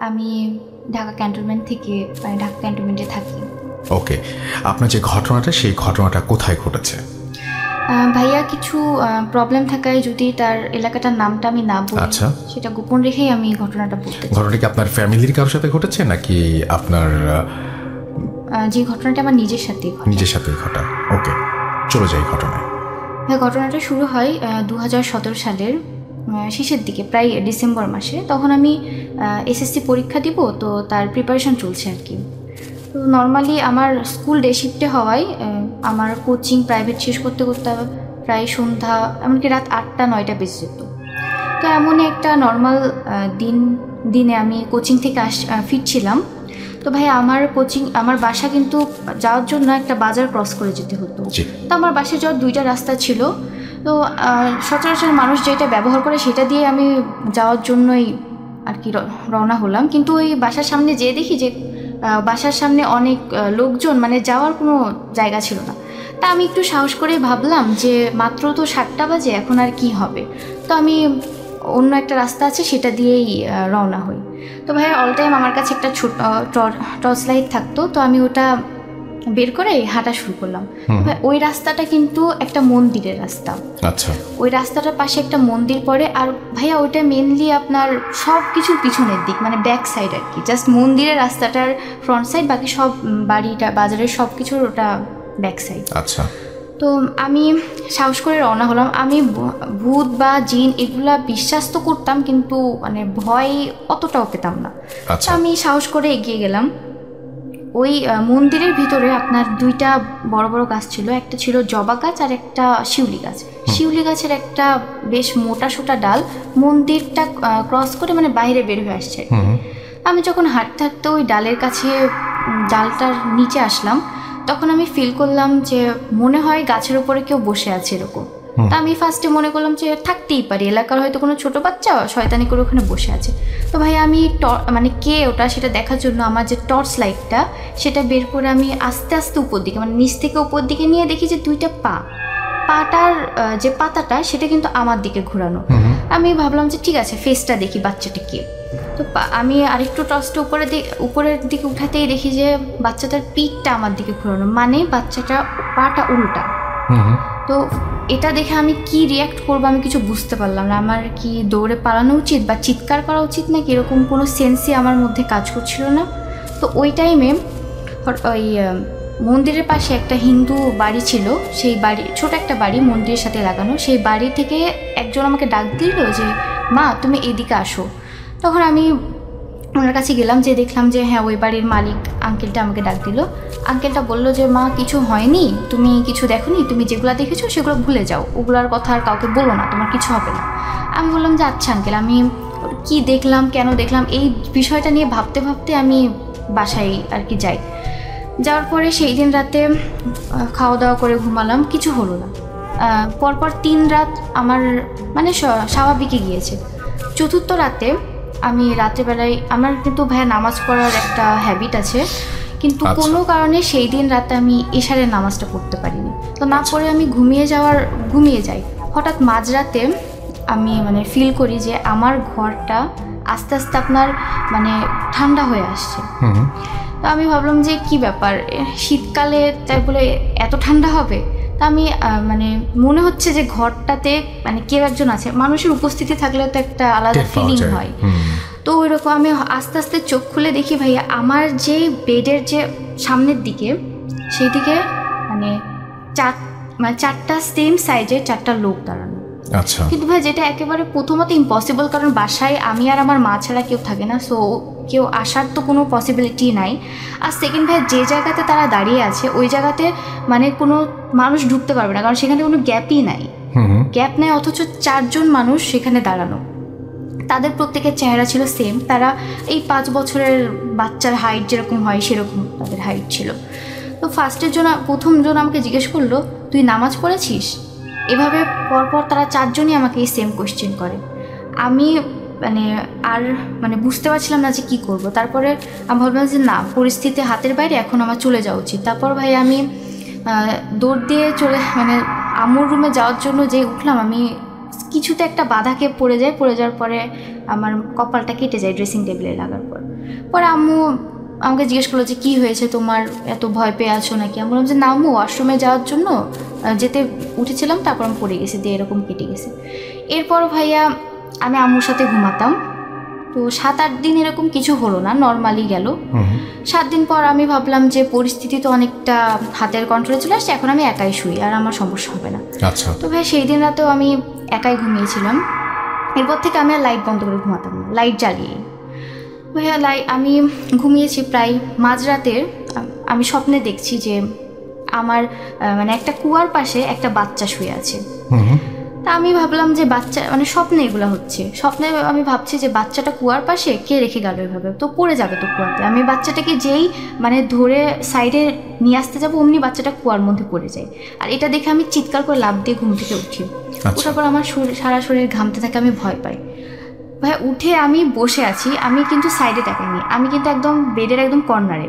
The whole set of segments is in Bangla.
আমি ঢাকা ক্যান্টনমেন্ট থেকে, মানে ঢাকা ক্যান্টনমেন্টে থাকি। ওকে, আপনার যে ঘটনাটা, সেই ঘটনাটা কোথায় ঘটেছে? ভাইয়া কিছু প্রবলেম থাকায় যদি তার এলাকাটার নামটা আমি না বলি, আচ্ছা, সেটা গোপন রেখেই আমি ঘটনাটা বলতে চাই। ঘটনাটা কি আপনার ফ্যামিলির কারোর সাথে ঘটেছে নাকি আপনার? যে ঘটনাটা আমার নিজের সাথেই ঘটা। ওকে, চলে যাই ঘটনায়। ঘটনাটা শুরু হয় 2017 সালের শেষের দিকে, প্রায় ডিসেম্বর মাসে। তখন আমি এসএসসি পরীক্ষা দিব, তো তার প্রিপারেশন চলছে আর কি। তো নর্মালি আমার স্কুল ডে শিফটে হওয়ায় আমার কোচিং প্রাইভেট শেষ করতে করতে প্রায় সন্ধ্যা, এমনকি রাত 8টা-9টা বেজে যেত। তো এমনই একটা নর্মাল দিনে আমি কোচিং থেকে ফিরছিলাম। তো ভাই আমার বাসা কিন্তু যাওয়ার জন্য একটা বাজার ক্রস করে যেতে হতো। তো আমার বাসায় যাওয়ার 2টা রাস্তা ছিল। তো সচরাচর মানুষ যেটা ব্যবহার করে সেটা দিয়ে আমি যাওয়ার জন্যই আর কি রওনা হলাম। কিন্তু ওই বাসার সামনে যেয়ে দেখি যে বাসার সামনে অনেক লোকজন, মানে যাওয়ার কোনো জায়গা ছিল না। তা আমি একটু সাহস করে ভাবলাম যে মাত্র তো 7টা বাজে, এখন আর কি হবে। তো আমি অন্য একটা রাস্তা আছে সেটা দিয়েই রওনা হই। তো ভাই অল টাইম আমার কাছে একটা ছোট টর্চ লাইট থাকতো, তো আমি ওটা বের করে হাঁটা শুরু করলাম। ওই রাস্তাটা কিন্তু একটা মন্দিরের রাস্তা। আচ্ছা, ওই রাস্তাটার পাশে একটা মন্দির পড়ে। আর ভাইয়া ওইটা মেনলি আপনার সব কিছুর পিছনের দিক, মানে ব্যাক সাইড আর কি। জাস্ট মন্দিরের রাস্তাটার ফ্রন্ট সাইড, বাকি সব বাড়িটা, বাজারের সব কিছুর ওটা ব্যাক সাইড। আচ্ছা, তো আমি সাহস করে রওনা হলাম। আমি ভূত বা জিন এগুলা বিশ্বাস তো করতাম, কিন্তু মানে ভয় অতটাও পেতাম না। আমি সাহস করে এগিয়ে গেলাম। ওই মন্দিরের ভিতরে আপনার 2টা বড় বড় গাছ ছিল। একটা ছিল জবা গাছ আর একটা শিউলি গাছ। শিউলি গাছের একটা বেশ মোটা সোটা ডাল মন্দিরটা ক্রস করে মানে বাইরে বের হয়ে আসছে। আমি যখন হাঁটতে হাঁটতে ওই ডালের কাছে, ডালটার নিচে আসলাম, তখন আমি ফিল করলাম যে মনে হয় গাছের উপরে কেউ বসে আছে এরকম। তা আমি ফার্স্টে মনে করলাম যে থাকতেই পারি, এলাকার হয়তো কোনো ছোট বাচ্চা শয়তানি করে ওখানে বসে আছে। তো ভাই আমি মানে কে ওটা সেটা দেখার জন্য আমার যে টর্চ লাইটটা সেটা বের করে আমি আস্তে আস্তে উপর দিকে, মানে নিচ থেকে উপর দিকে নিয়ে দেখি যে 2টা পাটার যে পাতাটা সেটা কিন্তু আমার দিকে ঘোরানো। আমি ভাবলাম যে ঠিক আছে, ফেসটা দেখি বাচ্চাটা কে। তো আমি আরেকটু টর্চটা উপরের দিকে উঠাতেই দেখি যে বাচ্চাটার পিঠটা আমার দিকে ঘোরানো, মানে বাচ্চাটা পাটা উল্টা। তো এটা দেখে আমি কি রিয়াক্ট করবো আমি কিছু বুঝতে পারলাম না। আমার কি দৌড়ে পালানো উচিত বা চিৎকার করা উচিত নাকি, এরকম কোনো সেন্সই আমার মধ্যে কাজ করছিল না। তো ওই টাইমে ওই মন্দিরের পাশে একটা হিন্দু বাড়ি ছিল, সেই বাড়ি, ছোট একটা বাড়ি মন্দিরের সাথে লাগানো, সেই বাড়ি থেকে একজন আমাকে ডাক দিল যে মা তুমি এদিকে আসো। তখন আমি ওনার কাছে গেলাম, যে দেখলাম যে হ্যাঁ ওই বাড়ির মালিক আঙ্কেলটা আমাকে ডাক দিল। আঙ্কেলটা বলল যে মা কিছু হয়নি, তুমি কিছু দেখোনি, তুমি যেগুলো দেখেছো সেগুলো ভুলে যাও, ওগুলোর কথা আর কাউকে বলো না, তোমার কিছু হবে না। আমি বললাম যে আচ্ছা আঙ্কেল, আমি কি দেখলাম, কেন দেখলাম, এই বিষয়টা নিয়ে ভাবতে ভাবতে আমি বাসায় আর কি যাই। যাওয়ার পরে সেই দিন রাতে খাওয়া দাওয়া করে ঘুমালাম, কিছু হলো না। পরপর 3 রাত আমার মানে স্বাভাবিকই গিয়েছে। 4র্থ রাতে আমি রাত্রেবেলায়, আমার কিন্তু ভাইয়া নামাজ পড়ার একটা হ্যাবিট আছে, কিন্তু কোনো কারণে সেই দিন রাতে আমি এশারের নামাজটা পড়তে পারিনি। তো না পড়ে আমি ঘুমিয়ে যাই। হঠাৎ মাঝরাতে আমি মানে ফিল করি যে আমার ঘরটা আস্তে আস্তে আপনার মানে ঠান্ডা হয়ে আসছে। তো আমি ভাবলাম যে কি ব্যাপার, শীতকালে তাই বলে এত ঠান্ডা হবে। তা আমি মানে মনে হচ্ছে যে ঘরটাতে মানে কেউ একজন আছে, মানুষের উপস্থিতি থাকলে তো একটা আলাদা ফিলিং হয়। তো ওইরকম আমি আস্তে আস্তে চোখ খুলে দেখি ভাইয়া আমার যে বেডের যে সামনের দিকে, সেই দিকে মানে 4টা সেম সাইজে 4টা লোক দাঁড়ানো। আচ্ছা, কিন্তু ভাই যেটা একেবারে প্রথমত ইম্পসিবল, কারণ বাসায় আমি আর আমার মা ছাড়া কেউ থাকে না, সো কেউ আসার তো কোনো পসিবিলিটি নাই। আর সেকেন্ড ভাই যে জায়গাতে তারা দাঁড়িয়ে আছে ওই জায়গাতে মানে কোনো মানুষ ঢুকতে পারবে না, কারণ সেখানে কোনো গ্যাপই নাই, গ্যাপ নেই, অথচ 4 জন মানুষ সেখানে দাঁড়ানো। তাদের প্রত্যেকের চেহারা ছিল সেম, তারা এই 5 বছরের বাচ্চার হাইট যেরকম হয় সেরকম তাদের হাইট ছিল। তো প্রথমজন আমাকে জিজ্ঞেস করলো তুই নামাজ পড়েছিস? এভাবে পরপর তারা 4 জনই আমাকে এই সেম কোয়েশ্চেন করে। আমি মানে বুঝতে পারছিলাম না যে কী করব। তারপরে আমি ভাবলাম যে না, পরিস্থিতি হাতের বাইরে, এখন আমার চলে যাওয়া উচিত। তারপর ভাই আমি দৌড় দিয়ে আম্মুর রুমে যাওয়ার জন্য যে উঠলাম, আমি কিছুতে একটা বাধাকে পড়ে যাওয়ার পরে আমার কপালটা কেটে যায় ড্রেসিং টেবিলে লাগার পরে আম্মু আমাকে জিজ্ঞেস করলো যে কী হয়েছে তোমার, এত ভয় পেয়ে আছো নাকি? আমি বললাম যে না আম্মু, ওয়াশরুমে যাওয়ার জন্য যেতে উঠেছিলাম, তারপর আমি পড়ে গেছি, দিয়ে এরকম কেটে গেছে। এরপর ভাইয়া আমি আম্মুর সাথে ঘুমাতাম, তো 7-8 দিন এরকম কিছু হলো না, নর্মালি গেল। 7 দিন পর আমি ভাবলাম যে পরিস্থিতি তো অনেকটা হাতের কন্ট্রোলে চলে আসছে, এখন আমি একাই শুই, আর আমার সমস্যা হবে না। তো ভাই সেই দিন রাতেও আমি একাই ঘুমিয়েছিলাম। এরপর থেকে আমি আর লাইট বন্ধ করে ঘুমাতাম না, লাইট জ্বালিয়ে। ভাইয়া আমি ঘুমিয়েছি প্রায় মাঝরাতে, আমি স্বপ্নে দেখছি যে আমার মানে একটা কুয়ার পাশে একটা বাচ্চা শুয়ে আছে। তা আমি ভাবলাম যে বাচ্চা, মানে স্বপ্নে এগুলো হচ্ছে, স্বপ্নে আমি ভাবছি যে বাচ্চাটা কুয়ার পাশে কে রেখে গেল এভাবে, তো পড়ে যাবে তো কুয়াতে। আমি বাচ্চাটাকে যেই মানে ধরে সাইডে নিয়ে আসতে যাবো, অমনি বাচ্চাটা কুয়ার মধ্যে পড়ে যায়। আর এটা দেখে আমি চিৎকার করে লাফ দিয়ে ঘুম থেকে উঠি। ওঠার পর আমার সারা শরীর ঘামতে থাকে, আমি ভয় পাই। ভাই উঠে আমি বসে আছি, আমি কিন্তু সাইডে তাকাইনি, আমি কিন্তু একদম বেডের একদম কর্নারে।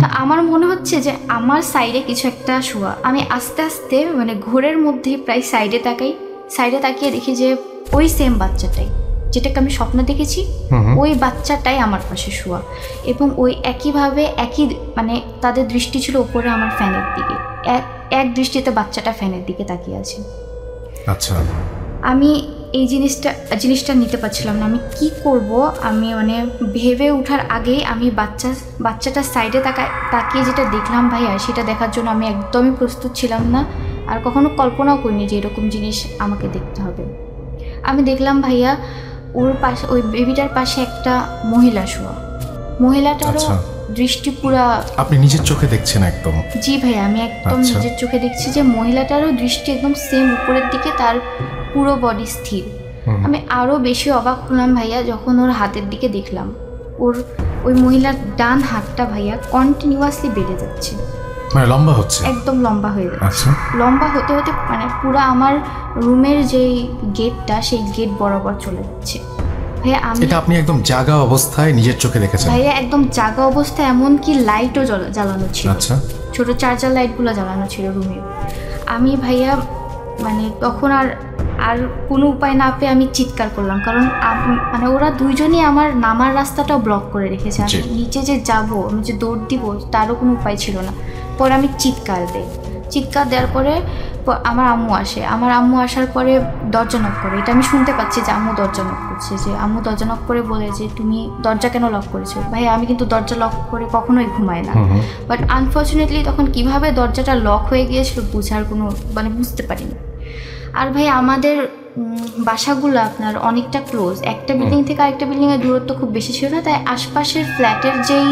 তা আমার মনে হচ্ছে যে আমার সাইডে কিছু একটা শোয়া। আমি আস্তে আস্তে মানে ঘোরের মধ্যে প্রায় সাইডে তাকিয়ে দেখি যে ওই সেম বাচ্চাটাই, যেটাকে আমি স্বপ্ন দেখেছি, ওই বাচ্চাটাই আমার পাশে শোয়া। এবং ওই একইভাবে মানে তাদের দৃষ্টি ছিল উপরে আমার ফ্যানের দিকে, এক দৃষ্টিতে বাচ্চাটা ফ্যানের দিকে তাকিয়ে আছে। আচ্ছা, আমি এই জিনিসটা নিতে পারছিলাম না, আমি কি করব। আমি মানে ভেবে ওঠার আগেই আমি বাচ্চাটার সাইডে তাকিয়ে যেটা দেখলাম ভাইয়া, সেটা দেখার জন্য আমি একদমই প্রস্তুত ছিলাম না, আর কখনো কল্পনাও করিনি যে এরকম জিনিস আমাকে দেখতে হবে। আমি দেখলাম ভাইয়া ওর পাশে, ওই বেবিটার পাশে একটা মহিলা শোয়া। মহিলাটারও দৃষ্টি পুরা, আপনি নিজের চোখে দেখছেন একদম? জি ভাইয়া, আমি একদম নিজের চোখে দেখছি যে মহিলাটারও দৃষ্টি একদম সেম উপরের দিকে, তার পুরো বডি স্থির। আমি আরও বেশি অবাক হলাম ভাইয়া যখন ওর হাতের দিকে দেখলাম, ওই মহিলার ডান হাতটা ভাইয়া কন্টিনিউয়াসলি বেড়ে যাচ্ছে, মানে লম্বা হচ্ছে, একদম লম্বা হয়ে যাচ্ছে। লম্বা হতে হতে মানে পুরো আমার রুমের যেই গেটটা, সেই গেট বরাবর চলে যাচ্ছে। ভাইয়া এটা আপনি একদম জাগা অবস্থায় নিজের চোখে দেখেছেন? ভাইয়া একদম জাগা অবস্থায়, এমনকি লাইটও জ্বালানো ছিল। আচ্ছা, ছোট চার্জার লাইটগুলো জ্বালানো ছিল রুমে। আমি ভাইয়া মানে তখন আর কোনো উপায় না পেয়ে আমি চিৎকার করলাম, কারণ মানে ওরা দুইজনই আমার নামার রাস্তাটাও ব্লক করে রেখেছে। আমি নিচে যে যাবো, আমি যে দৌড় দিব, তারও কোনো উপায় ছিল না। পরে আমি চিৎকার দেওয়ার পরে আমার আম্মু আসে। আমার আম্মু আসার পরে দরজা নক করে, এটা আমি শুনতে পাচ্ছি যে আম্মু দরজা নক করছে, যে আম্মু দরজা নক করে বলে যে তুমি দরজা কেন লক করেছো? ভাই আমি কিন্তু দরজা লক করে কখনোই ঘুমাই না, বাট আনফর্চুনেটলি তখন কিভাবে দরজাটা লক হয়ে গিয়েছিল বুঝতে পারিনি। আর ভাই আমাদের বাসাগুলো আপনার অনেকটা ক্লোজ, একটা বিল্ডিং থেকে আরেকটা বিল্ডিংয়ের দূরত্ব খুব বেশি ছিল না, তাই আশপাশের ফ্ল্যাটের যেই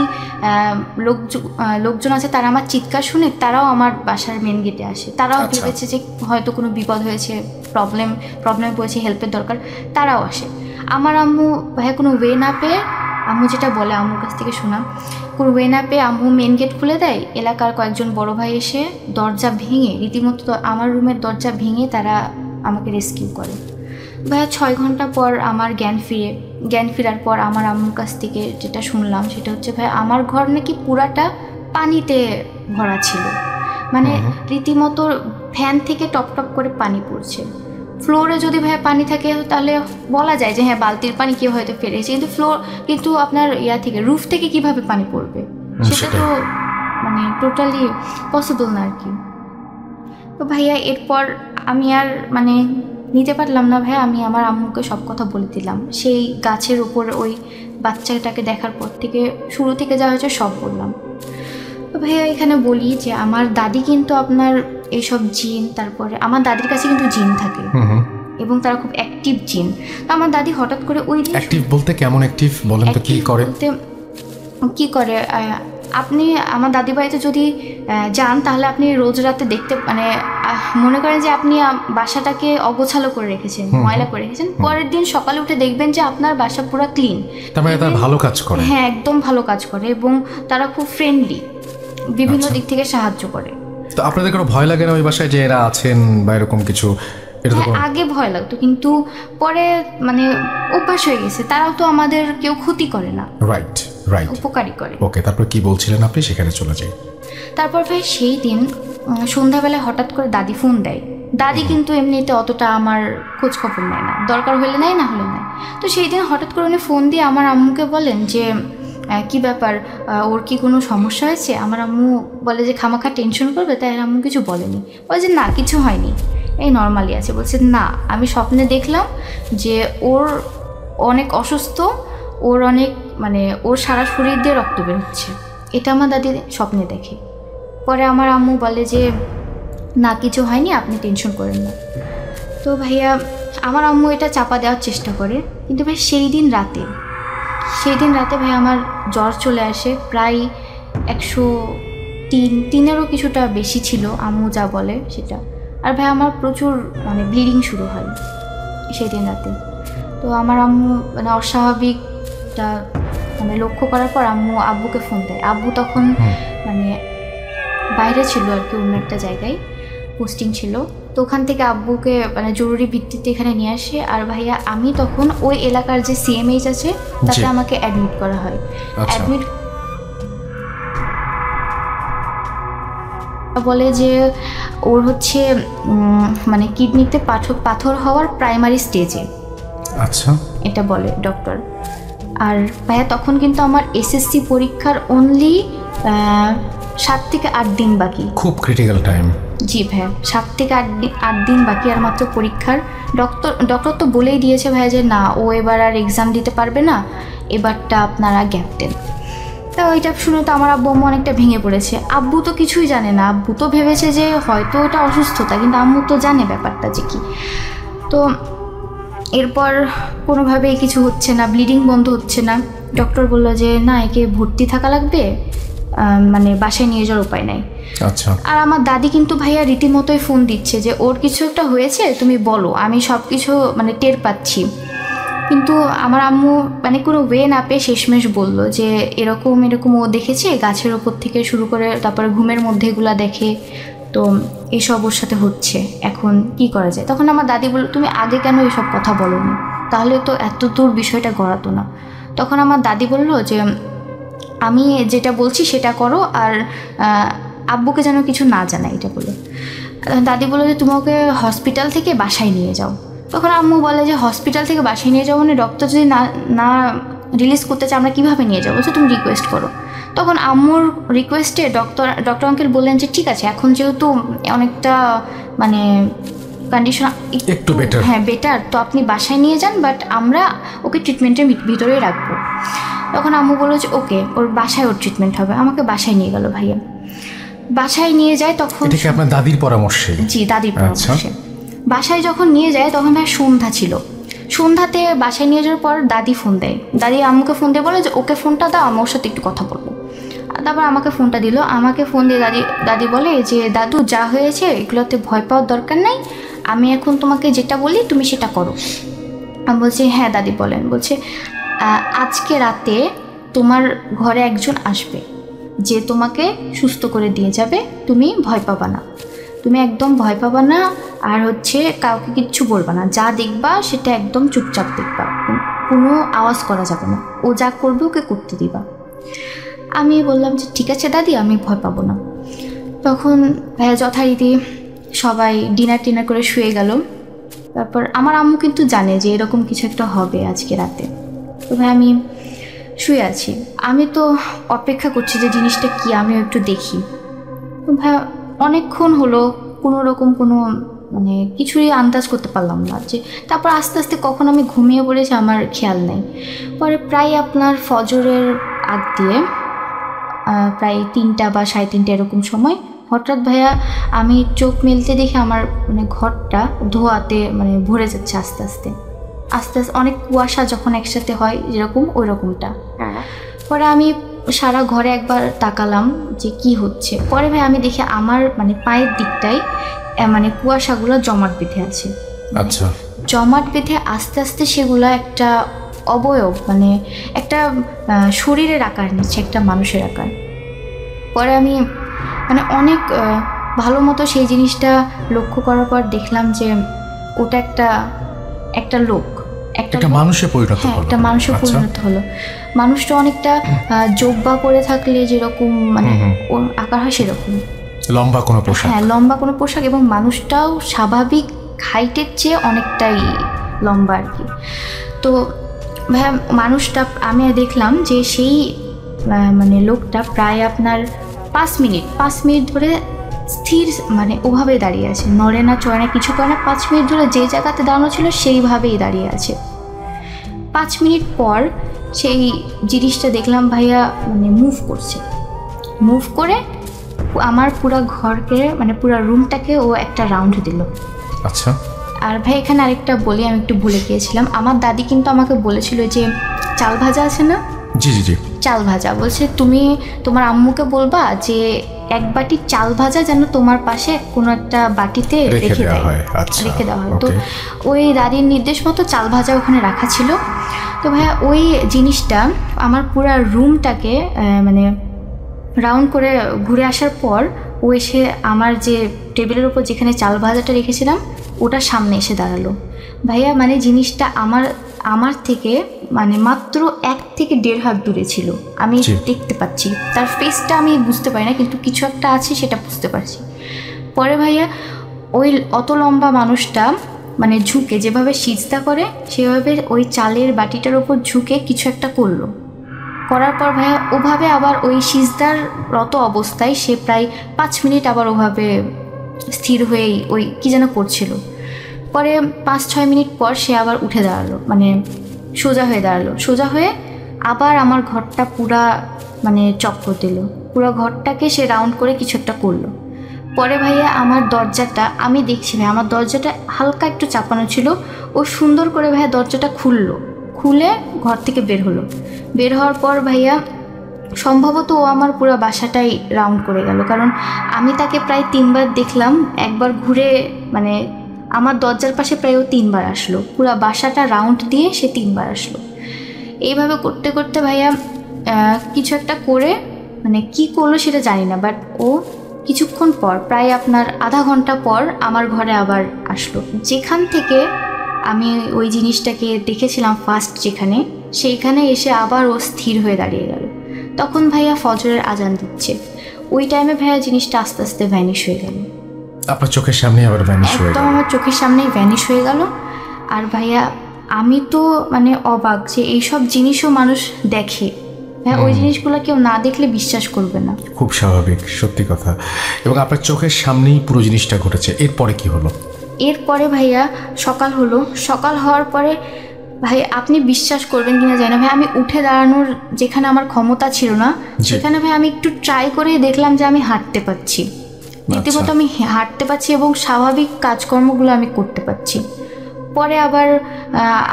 লোকজন আছে, তারা আমার চিৎকার শুনে তারাও আমার বাসার মেন গেটে আসে। তারাও ভেবেছে যে হয়তো কোনো বিপদ হয়েছে, প্রবলেমে পড়েছে, হেল্পের দরকার, তারাও আসে। আমার আম্মু ভাইয়া কোনো ওয়ে না পেয়ে, আম্মু যেটা বলে আম্মুর কাছ থেকে শোনা, কোনো ওয়ে না পেয়ে আম্মু মেন গেট খুলে দেয়। এলাকার কয়েকজন বড় ভাই এসে দরজা ভেঙে, রীতিমতো আমার রুমের দরজা ভেঙে তারা আমাকে রেস্কিউ করে। ভাইয়া 6 ঘন্টা পর আমার জ্ঞান ফেরার পর আমার আম্মুর কাছ থেকে যেটা শুনলাম সেটা হচ্ছে, ভাই আমার ঘর নাকি পুরাটা পানিতে ভরা ছিল, মানে রীতিমতো ফ্যান থেকে টপ টপ করে পানি পড়ছে। ফ্লোরে যদি ভাইয়া পানি থাকে তাহলে বলা যায় যে হ্যাঁ বালতির পানি কেউ হয়তো ফেলেছে, কিন্তু আপনার থেকে রুফ থেকে কিভাবে পানি পড়বে, সেটা তো মানে টোটালি পসিবল না আর কি। তো ভাইয়া এরপর আমি আর মানে নিতে পারলাম না ভাইয়া, আমি আমার আম্মুকে সব কথা বলে দিলাম। সেই গাছের উপর ওই বাচ্চাটাকে দেখার পর থেকে শুরু থেকে যা হয়েছে সব বললাম। তো ভাইয়া এখানে বলি যে আমার দাদি কিন্তু আপনার এইসব জিন, তারপরে আমার দাদির কাছে কিন্তু জিন থাকে এবং তারা খুব অ্যাক্টিভ জিন। তো আমার দাদি হঠাৎ করে ওই দিন, অ্যাক্টিভ বলতে কেমন অ্যাক্টিভ বলেন তো? কি করে আপনি আমার দাদি বাড়িতে যদি যান তাহলে আপনি রোজ রাতে দেখতে, মানে মনে করেন যে আপনি বাসাটাকে অগোছালো করে রেখেছেন, ময়লা করে রেখেছেন, পরের দিন সকালে উঠে দেখবেন যে আপনার বাসা পুরো ক্লিন। তার মানে তারা ভালো কাজ করে? হ্যাঁ, একদম ভালো কাজ করে এবং তারা খুব ফ্রেন্ডলি, বিভিন্ন দিক থেকে সাহায্য করে। তো আপনাদের কোনো ভয় লাগে না ওই বাসায় যে এরা আছেন বা এরকম কিছু? আগে ভয় লাগতো, কিন্তু পরে মানে অভ্যাস হয়ে গেছে। তারাও তো আমাদের কেউ ক্ষতি করে না, রাইট, উপকারী করে। ওকে, তারপর কি বলছিলেন আপনি? সেখানে চলে যাই। তারপর ভাই সেই দিন সন্ধ্যাবেলায় হঠাৎ করে দাদি ফোন দেয় দাদি কিন্তু এমনিতে অতটা আমার খোঁজ খবর নেয় না, দরকার হলে নেয়, না হলে নেয়। তো সেই দিন হঠাৎ করে উনি ফোন দিয়ে আমার আম্মুকে বলেন যে কি ব্যাপার, ওর কি কোনো সমস্যা হয়েছে? আমার আম্মু বলে যে খামাখা টেনশন করবে, তাই আম্মু কিছু বলেনি। বলে যে না কিছু হয়নি, এই নর্মালি আছে। বলছে না, আমি স্বপ্নে দেখলাম যে ওর অনেক অসুস্থ, ওর অনেক মানে ওর সারা শরীর দিয়ে রক্ত বের হচ্ছে, এটা আমার দাদি স্বপ্নে দেখে। পরে আমার আম্মু বলে যে না কিছু হয়নি, আপনি টেনশন করেন না। তো ভাইয়া আমার আম্মু এটা চাপা দেওয়ার চেষ্টা করে, কিন্তু ভাই সেই দিন রাতে ভাই আমার জ্বর চলে আসে, প্রায় 103-এরও কিছুটা বেশি ছিল আম্মু যা বলে সেটা। আর ভাই আমার প্রচুর মানে ব্লিডিং শুরু হয় সেই দিন রাতে। তো আমার আম্মু মানে অস্বাভাবিকটা মানে লক্ষ্য করার পর আম্মু আব্বুকে ফোন দেয়। আব্বু তখন মানে বাইরে ছিল আর কি, অন্য একটা জায়গায় পোস্টিং ছিল। তো ওখান থেকে আব্বুকে মানে জরুরি ভিত্তিতে এখানে নিয়ে আসে। আর ভাইয়া আমি তখন ওই এলাকার যে CMH আছে তাতে আমাকে অ্যাডমিট করা হয়। অ্যাডমিট বলে যে ওর হচ্ছে মানে কিডনিতে পাথর হওয়ার প্রাইমারি স্টেজে। আচ্ছা, এটা বলে ডক্টর। আর ভাইয়া তখন কিন্তু আমার SSC পরীক্ষার অনলি 7 থেকে 8 দিন বাকি। খুব ক্রিটিক্যাল টাইম। জি ভাইয়া, 7 থেকে 8 দিন বাকি আর মাত্র পরীক্ষার। ডক্টর তো বলেই দিয়েছে ভাইয়া যে না, ও এবার আর এক্সাম দিতে পারবে না, এবারটা আপনারা গ্যাপ দেন। তো ওইটা শুনে তো আমার আব্বু আম্মু অনেকটা ভেঙে পড়েছে। আব্বু তো কিছুই জানে না, আব্বু তো ভেবেছে যে হয়তো ওটা অসুস্থতা, কিন্তু আম্মু তো জানে ব্যাপারটা যে কি। তো এরপর কোনোভাবেই কিছু হচ্ছে না, ব্লিডিং বন্ধ হচ্ছে না। ডক্টর বলল যে না, একে ভর্তি থাকা লাগবে, মানে বাসায় নিয়ে যাওয়ার উপায় নাই। আচ্ছা। আর আমার দাদি কিন্তু ভাইয়া রীতিমতোই ফোন দিচ্ছে যে ওর কিছু একটা হয়েছে, তুমি বলো, আমি সব কিছু মানে টের পাচ্ছি। কিন্তু আমার আম্মু মানে কোনো ওয়ে না পেয়ে শেষমেশ বলল যে এরকম ও দেখেছে গাছের ওপর থেকে শুরু করে তারপরে ঘুমের মধ্যে এগুলা দেখে, তো এইসব ওর সাথে হচ্ছে, এখন কি করা যায়? তখন আমার দাদি বলল তুমি আগে কেন এইসব কথা বলোনি, তাহলে তো এত দূর বিষয়টা গড়াতো না। তখন আমার দাদি বলল যে আমি যেটা বলছি সেটা করো, আর আব্বুকে যেন কিছু না জানায়, এটা বলে। দাদি বলল যে তোমাকে হসপিটাল থেকে বাসায় নিয়ে যাও। তখন আম্মু বলে যে হসপিটাল থেকে বাসায় নিয়ে যাবো মানে ডক্টর যদি না রিলিজ করতে চায় আমরা কীভাবে নিয়ে যাবো? বলছে তুমি রিকোয়েস্ট করো। তখন আম্মুর রিকোয়েস্টে ডক্টর আঙ্কেল বললেন যে ঠিক আছে, এখন যেহেতু অনেকটা মানে কন্ডিশন একটু বেটার, হ্যাঁ বেটার, তো আপনি বাসায় নিয়ে যান, বাট আমরা ওকে ট্রিটমেন্টের ভিতরেই রাখবো। তখন আম্মু বললো যে ওকে, ওর বাসায় ওর ট্রিটমেন্ট হবে। আমাকে বাসায় নিয়ে গেল ভাইয়া, বাসায় নিয়ে যায়। তখন এটা কি আপনার দাদির পরামর্শে? জি, দাদির পরামর্শে। বাসায় যখন নিয়ে যায় তখন ভাই সন্ধ্যা ছিল। সন্ধ্যাতে বাসায় নিয়ে যাওয়ার পর দাদি ফোন দেয়, দাদি আম্মুকে ফোন দিয়ে বলে যে ওকে ফোনটা দাও, আমার সাথে একটু কথা বলবো। তারপর আমাকে ফোনটা দিল। আমাকে ফোন দিয়ে দাদি বলে যে দাদু যা হয়েছে এগুলোতে ভয় পাওয়ার দরকার নাই, আমি এখন তোমাকে যেটা বলি তুমি সেটা করো। আমি বলছি হ্যাঁ দাদি বলেন। বলছে আজকে রাতে তোমার ঘরে একজন আসবে যে তোমাকে সুস্থ করে দিয়ে যাবে, তুমি ভয় পাবা না, তুমি একদম ভয় পাবা না, আর হচ্ছে কাউকে কিচ্ছু বলবা না, যা দেখবা সেটা একদম চুপচাপ দেখবা, কোনো আওয়াজ করা যাবে না, ও যা করবে ওকে করতে দিবা। আমি বললাম যে ঠিক আছে দাদি, আমি ভয় পাবো না। তখন ভাইয়া যথারীতি সবাই ডিনার করে শুয়ে গেল। তারপর আমার আম্মু কিন্তু জানে যে এরকম কিছু একটা হবে আজকে রাতে। তো ভাই আমি শুয়ে আছি, আমি তো অপেক্ষা করছি যে জিনিসটা কি, আমিও একটু দেখি। তো ভাই অনেকক্ষণ হলো কোনো রকম কোনো মানে কিছুই আন্দাজ করতে পারলাম না যে, তারপর আস্তে আস্তে কখন আমি ঘুমিয়ে পড়েছি আমার খেয়াল নেই। পরে প্রায় আপনার ফজরের আগ দিয়ে প্রায় 3টা বা 3:30 এরকম সময় হঠাৎ ভাইয়া আমি চোখ মেলতে দেখি আমার মানে ঘরটা ধোঁয়াতে মানে ভরে যাচ্ছে আস্তে আস্তে আস্তে আস্তে, অনেক কুয়াশা যখন একসাথে হয় যেরকম ওই রকমটা। পরে আমি সারা ঘরে একবার তাকালাম যে কি হচ্ছে। পরে ভাই আমি দেখি আমার মানে পায়ের দিকটায় মানে কুয়াশাগুলো জমাট বেঁধে আছে। আচ্ছা, জমাট বেঁধে আস্তে আস্তে সেগুলো একটা অবয়ব মানে একটা শরীরের আকার নিচ্ছে, একটা মানুষের আকার। পরে আমি মানে অনেক ভালো মতো সেই জিনিসটা লক্ষ্য করার পর দেখলাম যে ওটা একটা লোক, একটা মানুষে পরিণত হলো। একটা মানুষে পরিণত হলো। মানুষটা অনেকটা জব্বা পরে থাকলে যেরকম মানে আকার হয় সেরকম। লম্বা কোনো পোশাক? হ্যাঁ, লম্বা কোনো পোশাক, এবং মানুষটাও স্বাভাবিক হাইটের চেয়ে অনেকটাই লম্বা আর কি। তো ভাইয়া মানুষটা আমি দেখলাম যে সেই মানে লোকটা প্রায় আপনার 5 মিনিট ধরে স্থির মানে ওভাবেই দাঁড়িয়ে আছে, নড়ে না চড়ে না, কিছু করে না। 5 মিনিট ধরে যে জায়গাতে দাঁড়ানো ছিল সেইভাবেই দাঁড়িয়ে আছে। 5 মিনিট পর সেই জিনিসটা দেখলাম ভাইয়া মানে মুভ করে আমার পুরো ঘরকে মানে পুরো রুমটাকে ও একটা রাউন্ড দিল। আচ্ছা। আর ভাই এখানে আরেকটা বলি, আমি একটু ভুলে গিয়েছিলাম। আমার দাদি কিন্তু আমাকে বলেছিল যে চাল ভাজা আছে না, জি জি জি, চাল ভাজা, বলছে তুমি তোমার আম্মুকে বলবা যে 1 বাটি চাল ভাজা যেন তোমার পাশে কোনো একটা বাটিতে রেখে দেওয়া হয়। তো ওই দাদির নির্দেশ মতো চাল ভাজা ওখানে রাখা ছিল। তো ভাইয়া ওই জিনিসটা আমার পুরো রুমটাকে মানে রাউন্ড করে ঘুরে আসার পর ও এসে আমার যে টেবিলের উপর যেখানে চাল ভাজাটা রেখেছিলাম ওটার সামনে এসে দাঁড়ালো। ভাইয়া মানে জিনিসটা আমার থেকে মানে মাত্র 1 থেকে 1.5 হাত দূরে ছিল। আমি দেখতে পাচ্ছি, তার ফেসটা আমি বুঝতে পারি না, কিন্তু কিছু একটা আছে সেটা বুঝতে পারছি। পরে ভাইয়া ওই অত লম্বা মানুষটা মানে ঝুঁকে যেভাবে সিজদা করে সেভাবে ওই চালের বাটিটার ওপর ঝুঁকে কিছু একটা করলো। করার পর ভাইয়া ওভাবে আবার ওই সিজদার রত অবস্থায় সে প্রায় 5 মিনিট আবার ওভাবে স্থির হয়েই ওই কী যেন করছিল। পরে 5-6 মিনিট পর সে আবার উঠে দাঁড়ালো, মানে সোজা হয়ে দাঁড়ালো। সোজা হয়ে আবার আমার ঘরটা পুরা মানে চক্কর দিল, পুরো ঘরটাকে সে রাউন্ড করে কিছু একটা করলো। পরে ভাইয়া আমার দরজাটা আমি দেখছি ভাই, আমার দরজাটা হালকা একটু চাপানো ছিল, ও সুন্দর করে ভাইয়া দরজাটা খুলে ঘর থেকে বের হলো। বের হওয়ার পর ভাইয়া সম্ভবত ও আমার পুরো বাসাটাই রাউন্ড করে গেল, কারণ আমি তাকে প্রায় 3 বার দেখলাম। একবার ঘুরে মানে আমার দরজার পাশে প্রায় ও 3 বার আসলো, পুরো বাসাটা রাউন্ড দিয়ে সে 3 বার আসলো। এইভাবে করতে করতে ভাইয়া কিছু একটা করে মানে কি করলো সেটা জানি না, বাট ও কিছুক্ষণ পর প্রায় আপনার আধা ঘন্টা পর আমার ঘরে আবার আসলো। যেখান থেকে আমি ওই জিনিসটাকে দেখেছিলাম ফার্স্ট যেখানে, সেইখানে এসে আবার ও স্থির হয়ে দাঁড়িয়ে গেল। তখন ভাইয়া ফজরের আজান দিচ্ছে, ওই টাইমে ভাইয়া জিনিসটা আস্তে আস্তে ভ্যানিশ হয়ে গেল। আপনার চোখের সামনে আবার ভ্যানিশ হয়ে গেল? একদম আমার চোখের সামনেই ভ্যানিশ হয়ে গেল। আর ভাইয়া আমি তো মানে অবাক যে এইসব জিনিসও মানুষ দেখে, হ্যাঁ ওই জিনিসগুলো কেউ না দেখলে বিশ্বাস করবে না। খুব স্বাভাবিক, সত্যি কথা। এবং আপনার চোখের সামনেই পুরো জিনিসটা ঘটেছে। এরপরে কি হলো? এরপরে ভাইয়া সকাল হলো। সকাল হওয়ার পরে ভাই আপনি বিশ্বাস করবেন কিনা জানি না ভাই, আমি উঠে দাঁড়ানোর যেখানে আমার ক্ষমতা ছিল না সেখানে ভাই আমি একটু ট্রাই করে দেখলাম যে আমি হাঁটতে পারছি, রীতিমতো আমি হাঁটতে পারছি এবং স্বাভাবিক কাজকর্মগুলো আমি করতে পারছি। পরে আবার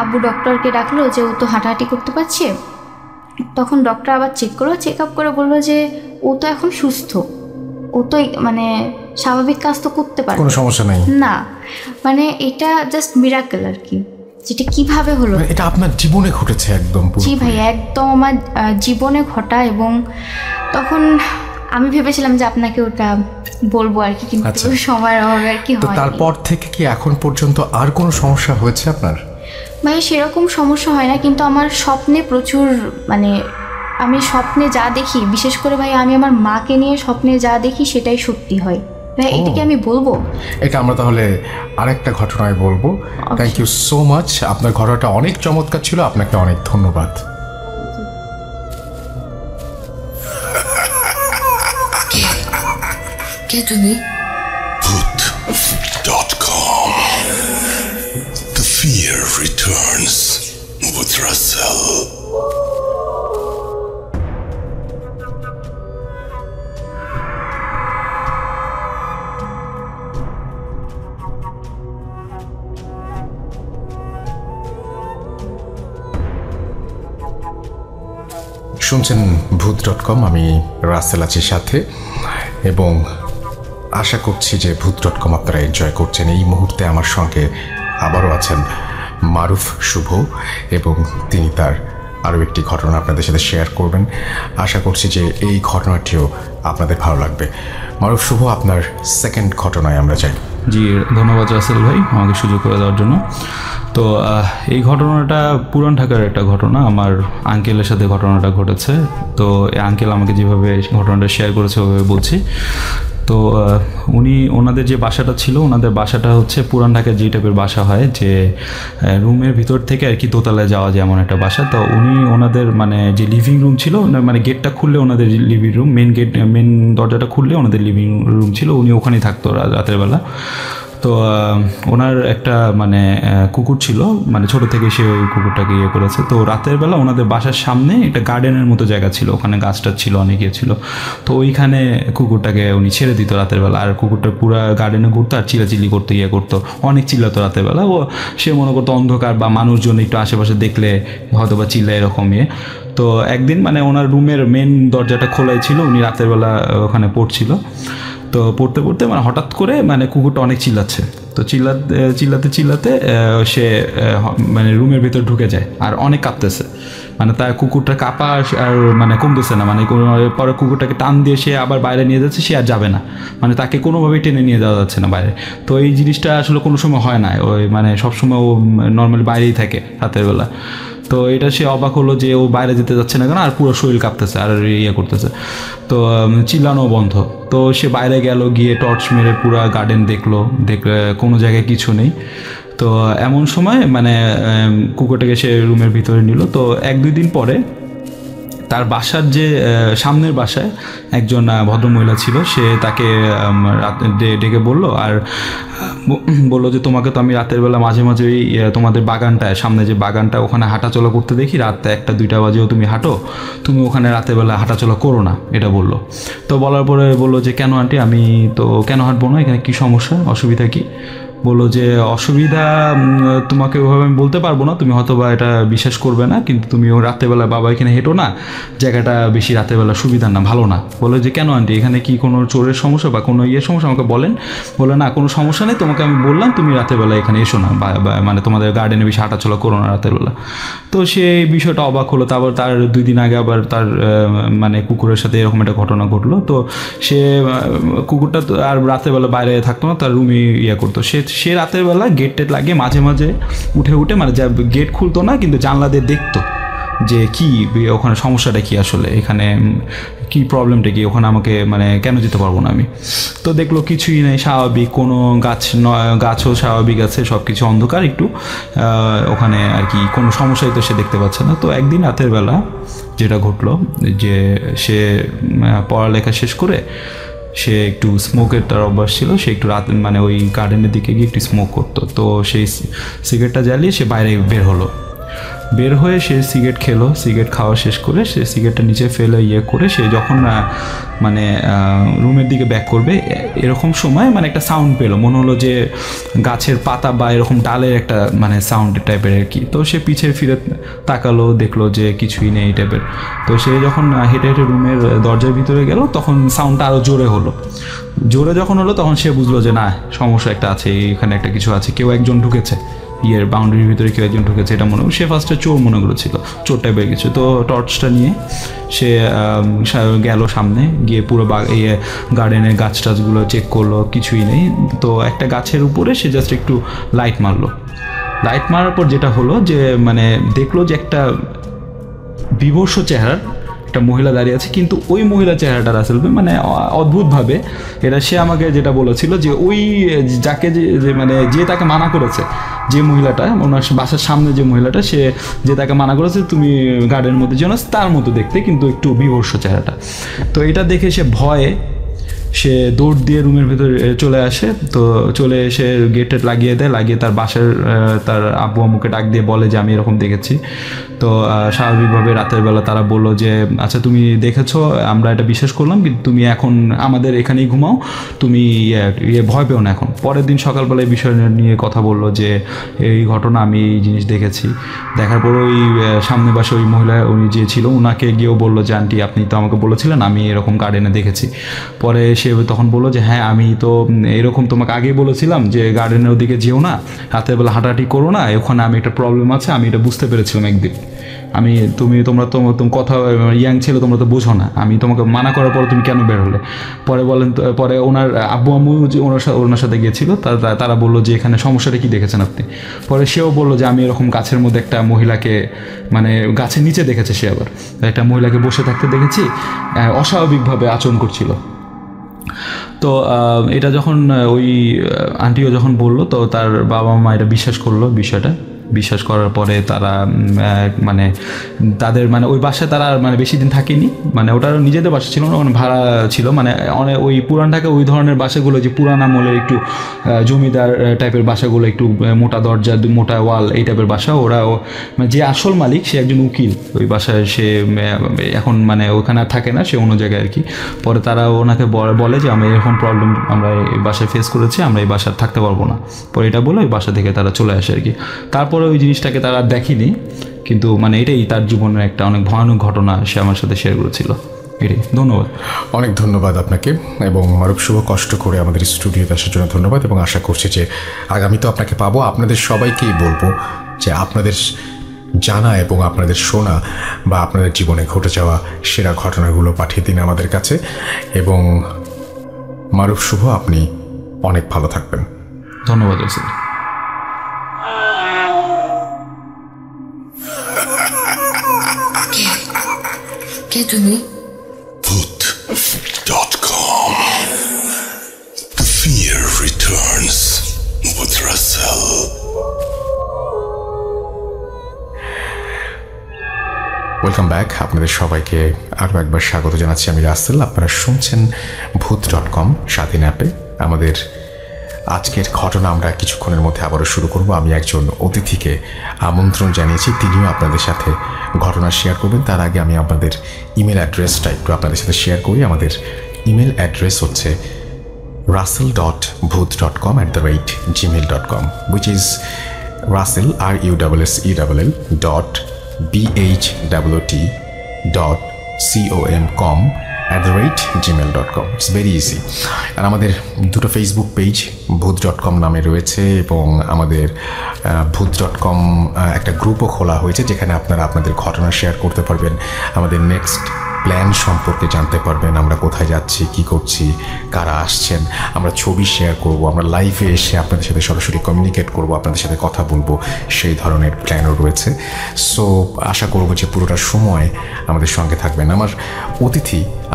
আব্বু ডক্টরকে ডাকলো যে ও তো হাঁটাহাঁটি করতে পারছে। তখন ডক্টর আবার চেক আপ করে বললো যে ও তো এখন সুস্থ, ও তো মানে স্বাভাবিক কাজ তো করতে পারে, কোনো সমস্যা নাই না। মানে এটা জাস্ট মিরাকেল আর কি, যেটা কিভাবে হলো। এটা আপনার জীবনে ঘটেছে একদম? জি ভাই, একদম আমার জীবনে ঘটা। এবং তখন আমি ভেবেছিলাম যে আপনাকে ওটা বলবো আর কি, কিন্তু সময়ের অভাবে আর কি হয়। তারপর থেকে কি এখন পর্যন্ত আর কোনো সমস্যা হয়েছে আপনার? ভাই সেরকম সমস্যা হয় না, কিন্তু আমার স্বপ্নে প্রচুর মানে আমি স্বপ্নে যা দেখি, বিশেষ করে ভাই আমি আমার মাকে নিয়ে স্বপ্নে যা দেখি সেটাই সত্যি হয় ভাই। এটাকে আমি বলবো? এটা আমরা তাহলে আরেকটা ঘটনায় বলবো। Thank you so much. আপনার ঘটনাটা অনেক চমৎকার ছিল, আপনাকে অনেক ধন্যবাদ। কে তুমি? Voot.com. The fear returns with Russell. শুনছেন ভূত.com, আমি রাসেল আছি সাথে, এবং আশা করছি যে ভূত.com আপনারা এনজয় করছেন। এই মুহূর্তে আমার সঙ্গে আবারও আছেন মারুফ শুভ, এবং তিনি তার আরও একটি ঘটনা আপনাদের সাথে শেয়ার করবেন। আশা করছি যে এই ঘটনাটিও আপনাদের ভালো লাগবে। মারুফ শুভ, আপনার সেকেন্ড ঘটনায় আমরা যাই। জি, ধন্যবাদ রাসেল ভাই আমাকে সুযোগ করে দেওয়ার জন্য। তো এই ঘটনাটা পুরান ঢাকার একটা ঘটনা, আমার আঙ্কেলের সাথে ঘটনাটা ঘটেছে। তো এই আঙ্কেল আমাকে যেভাবে ঘটনাটা শেয়ার করেছে ওইভাবে বলছি। তো উনি ওনাদের যে বাসাটা ছিল, ওনাদের বাসাটা হচ্ছে পুরান ঢাকার যে টাইপের বাসা হয়, যে রুমের ভিতর থেকে আর কি দোতলায় যাওয়া যায় এমন একটা বাসা। তো উনি ওনাদের মানে যে লিভিং রুম ছিল, মানে গেটটা খুললে ওনাদের লিভিং রুম, মেন দরজাটা খুললে ওনাদের লিভিং রুম ছিল, উনি ওখানেই থাকতো রাতের বেলা। তো ওনার একটা মানে কুকুর ছিল, মানে ছোটো থেকে সে ওই কুকুরটাকে ইয়ে করেছে। তো রাতের বেলা ওনাদের বাসার সামনে একটা গার্ডেনের মতো জায়গা ছিল, ওখানে গাছটা ছিল, অনেক ইয়ে ছিল। তো ওইখানে কুকুরটাকে উনি ছেড়ে দিত রাতের বেলা, আর কুকুরটা পুরো গার্ডেনে ঘুরতো আর চিল্লাচিল্লি করতো, ইয়ে করতো, অনেক চিল্লাতো রাতের বেলা। ও সে মনে করতো অন্ধকার বা মানুষজন একটু আশেপাশে দেখলে হয়তো বা চিল্লা এরকম ইয়ে। তো একদিন মানে ওনার রুমের মেন দরজাটা খোলাই ছিল, উনি রাতের বেলা ওখানে পড়ছিল। তো পড়তে পড়তে মানে হঠাৎ করে মানে কুকুরটা অনেক চিল্লাচ্ছে। তো চিল্লাতে সে মানে রুমের ভিতর ঢুকে যায় আর অনেক কাঁপতেছে, মানে তার কুকুরটা কাঁপা আর মানে কমতেছে না, মানে পরে কুকুরটাকে টান দিয়ে সে আবার বাইরে নিয়ে যাচ্ছে, সে আর যাবে না, মানে তাকে কোনোভাবেই টেনে নিয়ে যাওয়া যাচ্ছে না বাইরে। তো এই জিনিসটা আসলে কোনো সময় হয় না, ওই মানে সবসময় ও নর্মালি বাইরেই থাকে রাতের বেলা। তো এটা সে অবাক হলো যে ও বাইরে যেতে যাচ্ছে না কেন, আর পুরো শরীর কাঁপতেছে আর ইয়ে করতেছে, তো চিল্লানো বন্ধ। তো সে বাইরে গেল, গিয়ে টর্চ মেরে পুরো গার্ডেন দেখলে কোনো জায়গায় কিছু নেই। তো এমন সময় মানে কুকুরটাকে সে রুমের ভিতরে নিল। তো 1-2 দিন পরে তার বাসার যে সামনের বাসায় একজন ভদ্রমহিলা ছিল, সে তাকে ডেকে বললো আর বললো যে তোমাকে তো আমি রাতের বেলা মাঝে মাঝে ওই তোমাদের বাগানটায়, সামনে যে বাগানটা, ওখানে হাঁটাচলা করতে দেখি, রাত 1-2 বাজেও তুমি হাঁটো, তুমি ওখানে রাতের বেলা হাঁটাচলা করো না, এটা বললো। তো বলার পরে বললো যে কেন আন্টি, আমি তো কেন হাঁটবো না, এখানে কী সমস্যা, অসুবিধা কী? বললো যে অসুবিধা তোমাকে ওইভাবে আমি বলতে পারবো না, তুমি হয়তো বা এটা বিশ্বাস করবে না, কিন্তু তুমি ও রাতেরবেলা বাবা এখানে হেঁটো না, জায়গাটা বেশি রাতেরবেলা সুবিধা না, ভালো না। বলো যে কেন আন্টি, এখানে কি কোনো চোরের সমস্যা বা কোনো ইয়ের সমস্যা, আমাকে বলেন। বলে না, কোনো সমস্যা নেই, তোমাকে আমি বললাম তুমি রাতেরবেলা এখানে এসো না, মানে তোমাদের গার্ডেনে বেশি হাঁটাচলা করো না রাতেরবেলা। তো সে এই বিষয়টা অবাক হলো। তারপর তার 2 দিন আগে আবার তার মানে কুকুরের সাথে এরকম একটা ঘটনা ঘটলো। তো সে কুকুরটা আর রাতেরবেলা বাইরে থাকতো না, তার রুমে ইয়ে করতো। সে রাতের বেলা গেট টেট লাগিয়ে মাঝে মাঝে উঠে মানে যা গেট খুলতো না, কিন্তু জানলা দিয়ে দেখতো যে কি ওখানে সমস্যাটা কি, আসলে এখানে কি প্রবলেমটা কি, ওখানে আমাকে মানে কেন যেতে পারবো না আমি। তো দেখলো কিছুই নেই, স্বাভাবিক, কোনো গাছও স্বাভাবিক আছে, সব কিছু অন্ধকার একটু ওখানে আর কি, কোনো সমস্যাই তো সে দেখতে পাচ্ছে না। তো একদিন রাতের বেলা যেটা ঘটলো যে সে পড়ালেখা শেষ করে সে একটু স্মোকের তার অভ্যাস ছিল, সে একটু রাত মানে ওই গার্ডেনের দিকে গিয়ে একটু স্মোক করতো। তো সেই সিগারেটটা জ্বালিয়ে সে বাইরে বের হয়ে সে সিগারেট খেলো। সিগারেট খাওয়া শেষ করে সে সিগারেটটা নিচে ফেলে ইয়ে করে সে যখন মানে রুমের দিকে ব্যাক করবে, এরকম সময় মানে একটা সাউন্ড পেলো, মনে হলো যে গাছের পাতা বা এরকম ডালের একটা মানে সাউন্ড টাইপের আর কি। তো সে পিছিয়ে ফিরে তাকালো, দেখলো যে কিছুই নেই এই টাইপের। তো সে যখন হেঁটে হেঁটে রুমের দরজার ভিতরে গেল, তখন সাউন্ডটা আরও জোরে যখন হলো তখন সে বুঝলো যে না, সমস্যা একটা আছে, এখানে একটা কিছু আছে, কেউ একজন ঢুকেছে, ইয়ের বাউন্ডারির ভিতরে কেউ একজন ঢুকেছে, এটা মনে, সে ফার্স্টে চোর মনে করেছিল, চোর টাইপের কিছু। তো টর্চটা নিয়ে সে গেল সামনে, গিয়ে পুরো গার্ডেনের গাছ টাছগুলো চেক করলো, কিছুই নেই। তো একটা গাছের উপরে সে জাস্ট একটু লাইট মারার পর যেটা হলো যে মানে দেখলো যে একটা বিভৎস চেহারার একটা মহিলা দাঁড়িয়ে আছে, কিন্তু ওই মহিলা চেহারাটা রাসেল মানে অদ্ভুতভাবে, এটা সে আমাকে যেটা বলেছিল যে ওই যাকে যে মানে যে তাকে মানা করেছে, যে মহিলাটা ওনার বাসার সামনে যে মহিলাটা, সে যে তাকে মানা করেছে তুমি গার্ডেনের মধ্যে যেন, তার মতো দেখতে, কিন্তু একটু বিভৎস চেহারাটা। তো এটা দেখে সে ভয়ে সে দৌড় দিয়ে রুমের ভিতরে চলে আসে। তো চলে এসে গেটে লাগিয়ে তার বাসার তার আব্বু আম্মুকে ডাক দিয়ে বলে যে আমি এরকম দেখেছি। তো স্বাভাবিকভাবে রাতের বেলা তারা বললো যে আচ্ছা তুমি দেখেছো, আমরা এটা বিশ্বাস করলাম, কিন্তু তুমি এখন আমাদের এখানেই ঘুমাও, তুমি ভয় পেও না এখন। পরের দিন সকালবেলা এই বিষয় নিয়ে কথা বললো যে এই ঘটনা, আমি এই জিনিস দেখেছি। দেখার পর ওই সামনে বাসে ওই মহিলা উনি যে ছিল, ওনাকে গিয়েও বললো যে আন্টি আপনি তো আমাকে বলেছিলেন আমি এরকম গার্ডেনে দেখেছি। পরে সে তখন বললো যে হ্যাঁ আমি তো এরকম তোমাকে আগেই বলেছিলাম যে গার্ডেনের ওদিকে যেও না, রাতের বেলা হাঁটাহাঁটি করো না, ওখানে আমি একটা প্রবলেম আছে, আমি এটা বুঝতে পেরেছিলাম একদিন। তোমরা তো কথা ইয়াং ছিল, তোমরা তো বোঝো না, আমি তোমাকে মানা করার পর তুমি কেন বের হলে? পরে ওনার আব্বু আম্মু যে ওনার সাথে গিয়েছিল, তারা বললো যে এখানে সমস্যাটা কি দেখেছেন আপনি? পরে সেও বললো যে আমি এরকম গাছের মধ্যে একটা মহিলাকে, মানে গাছের নিচে দেখেছে, সে আবার একটা মহিলাকে বসে থাকতে দেখেছি, অস্বাভাবিকভাবে আচরণ করছিল। তো এটা যখন ওই আন্টিও যখন বললো, তো তার বাবা মা এটা বিশ্বাস করলো। বিশ্বাস করার পরে তারা মানে তাদের মানে ওই বাসায় তারা মানে বেশি দিন থাকেনি, মানে ওটার নিজেদের বাসা ছিল না, মানে ভাড়া ছিল। মানে অনেক ওই পুরান ঢাকা ওই ধরনের বাসাগুলো যে পুরান আমলের একটু জমিদার টাইপের বাসাগুলো, একটু মোটা দরজা মোটা ওয়াল এই টাইপের বাসা। ওরা মানে যে আসল মালিক সে একজন উকিল ওই বাসায়, সে এখন মানে ওখানে থাকে না, সে অন্য জায়গায় আর কি। পরে তারা ওনাকে বলে যে আমরা এরকম প্রবলেম আমরা এই বাসায় ফেস করেছি, আমরা এই বাসায় থাকতে পারবো না। পরে এটা বলে ওই বাসা থেকে তারা চলে আসে আর কি। তারপরে ওই জিনিসটাকে তারা দেখেনি, কিন্তু মানে এটাই তার জীবনের একটা অনেক ভয়ানক ঘটনা সে আমার সাথে শেয়ার করেছিল। এটাই। ধন্যবাদ, অনেক ধন্যবাদ আপনাকে। এবং মারুফ শুভ, কষ্ট করে আমাদের স্টুডিওতে আসার জন্য ধন্যবাদ। এবং আশা করছি যে আগামী তো আপনাকে পাবো। আপনাদের সবাইকেই বলবো যে আপনাদের জানা এবং আপনাদের শোনা বা আপনাদের জীবনে ঘটে যাওয়া সেরা ঘটনাগুলো পাঠিয়ে দিন আমাদের কাছে। এবং মারুফ শুভ, আপনি অনেক ভালো থাকবেন। ধন্যবাদ স্যার। কে তুমি? Bhoot.com. The fear returns with Russell. Welcome back. আপনাদের সবাইকে আরও একবার স্বাগত জানাচ্ছি। আমি রাসেল। আপনারা শুনছেন Bhoot.com স্বাধীন অ্যাপে। আমাদের আজকের ঘটনা আমরা কিছুক্ষণের মধ্যে আবারও শুরু করব। আমি একজন অতিথিকে আমন্ত্রণ জানিয়েছি, তিনিও আপনাদের সাথে ঘটনা শেয়ার করবেন। তার আগে আমি আপনাদের ইমেল অ্যাড্রেসটা একটু আপনাদের সাথে শেয়ার করি। আমাদের ইমেল অ্যাড্রেস হচ্ছে russell.bhoot.com@gmail.com, which is russell russell@bhoot.com@gmail.com. It's very easy. আর আমাদের দুটো ফেসবুক পেজ Bhoot.com নামে রয়েছে, এবং আমাদের Bhoot.com একটা গ্রুপও খোলা হয়েছে, যেখানে আপনারা আপনাদের ঘটনা শেয়ার করতে পারবেন, আমাদের নেক্সট প্ল্যান সম্পর্কে জানতে পারবেন, আমরা কোথায় যাচ্ছি, কি করছি, কারা আসছেন, আমরা ছবি শেয়ার করব, আমরা লাইভে এসে আপনাদের সাথে সরাসরি কমিউনিকেট করব, আপনাদের সাথে কথা বলবো, সেই ধরনের প্ল্যানও রয়েছে। সো আশা করব যে পুরোটা সময় আমাদের সঙ্গে থাকবেন।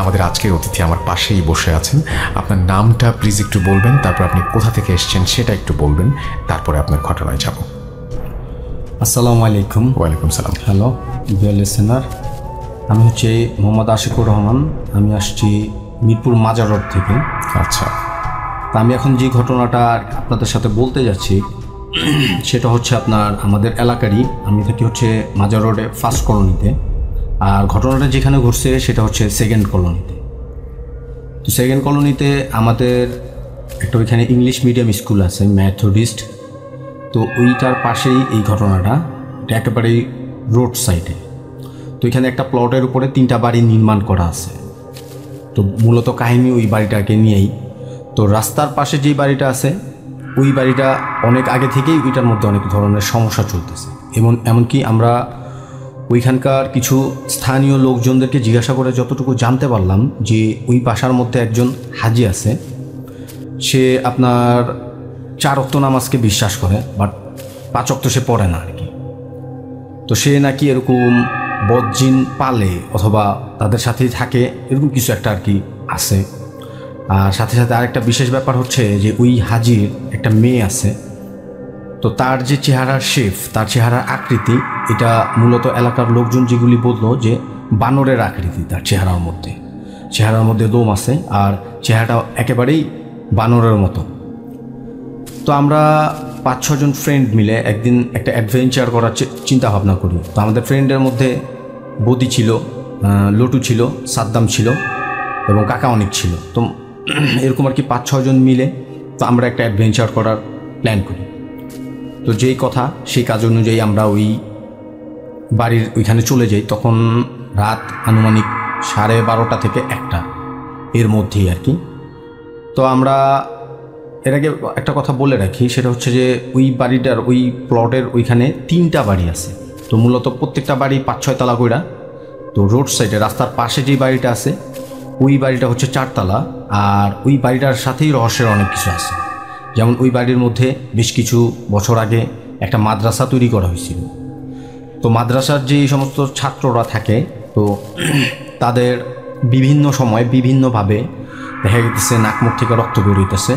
আমাদের আজকের অতিথি আমার পাশেই বসে আছেন। আপনার নামটা প্লিজ একটু বলবেন, তারপর আপনি কোথা থেকে এসেছেন সেটা একটু বলবেন, তারপরে আপনার ঘটনায় যাব। আসসালামু আলাইকুম। ওয়ালাইকুম সালাম। হ্যালো ডিয়ার লিসেনার, আমি হচ্ছে মোহাম্মদ আশিকুর রহমান। আমি আসছি মিরপুর মাজার রোড থেকে। আচ্ছা। তা আমি এখন যে ঘটনাটা আপনাদের সাথে বলতে যাচ্ছি সেটা হচ্ছে আপনার আমাদের এলাকারই। আমি থাকি হচ্ছে মাজার রোডে ফার্স্ট কলোনিতে, আর ঘটনাটা যেখানে ঘটছে সেটা হচ্ছে সেকেন্ড কলোনিতে। তো সেকেন্ড কলোনিতে আমাদের একটা ওইখানে ইংলিশ মিডিয়াম স্কুল আছে, মেথডিস্ট। তো ওইটার পাশেই এই ঘটনাটা, এটা একেবারেই রোড সাইডে। তো এখানে একটা প্লটের উপরে 3টা বাড়ি নির্মাণ করা আছে। তো মূলত কাহিনী ওই বাড়িটাকে নিয়েই। তো রাস্তার পাশে যেই বাড়িটা আছে ওই বাড়িটা অনেক আগে থেকেই ওইটার মধ্যে অনেক ধরনের সমস্যা চলতেছে। এমনকি আমরা ওইখানকার কিছু স্থানীয় লোকজনদেরকে জিজ্ঞাসা করে যতটুকু জানতে পারলাম যে ওই বাসার মধ্যে একজন হাজি আছে, সে আপনার 4 ওয়াক্ত নামাজকে বিশ্বাস করে, বাট 5 ওয়াক্ত সে পড়ে না আর কি। তো সে নাকি এরকম বদজিন পালে অথবা তাদের সাথেই থাকে, এরকম কিছু একটা আর কি আছে। আর সাথে সাথে আরেকটা বিশেষ ব্যাপার হচ্ছে যে ওই হাজির একটা মেয়ে আছে। তো তার যে চেহারার শেপ, তার চেহারার আকৃতি, এটা মূলত এলাকার লোকজন যেগুলি বললো যে বানরের আকৃতি তার চেহারার মধ্যে দম আছে, আর চেহারাটা একেবারেই বানরের মতো। তো আমরা 5-6 জন ফ্রেন্ড মিলে একদিন একটা অ্যাডভেঞ্চার করার চিন্তা ভাবনা করি। তো আমাদের ফ্রেন্ডের মধ্যে বদি ছিল, লটু ছিল, সাদ্দাম ছিল এবং কাকা অনেক ছিল। তো এরকম আর কি 5-6 জন মিলে তো আমরা একটা অ্যাডভেঞ্চার করার প্ল্যান করি। তো যেই কথা সেই কাজ অনুযায়ী আমরা ওই বাড়ির ওইখানে চলে যাই। তখন রাত আনুমানিক 12:30 থেকে 1টা এর মধ্যেই আর কি। তো আমরা এর আগে একটা কথা বলে রাখি, সেটা হচ্ছে যে ওই বাড়িটার ওই প্লটের ওইখানে 3টা বাড়ি আছে। তো মূলত প্রত্যেকটা বাড়ি 5-6 তলা কইরা। তো রোড সাইডে রাস্তার পাশে যেই বাড়িটা আছে ওই বাড়িটা হচ্ছে 4 তলা। আর ওই বাড়িটার সাথেই রহস্যের অনেক কিছু আছে। যেমন ওই বাড়ির মধ্যে বেশ কিছু বছর আগে একটা মাদ্রাসা তৈরি করা হয়েছিল। তো মাদ্রাসার যে সমস্ত ছাত্ররা থাকে, তো তাদের বিভিন্ন সময় বিভিন্নভাবে দেখা গেছে নাক মুখ থেকে রক্ত বেরোইতেছে।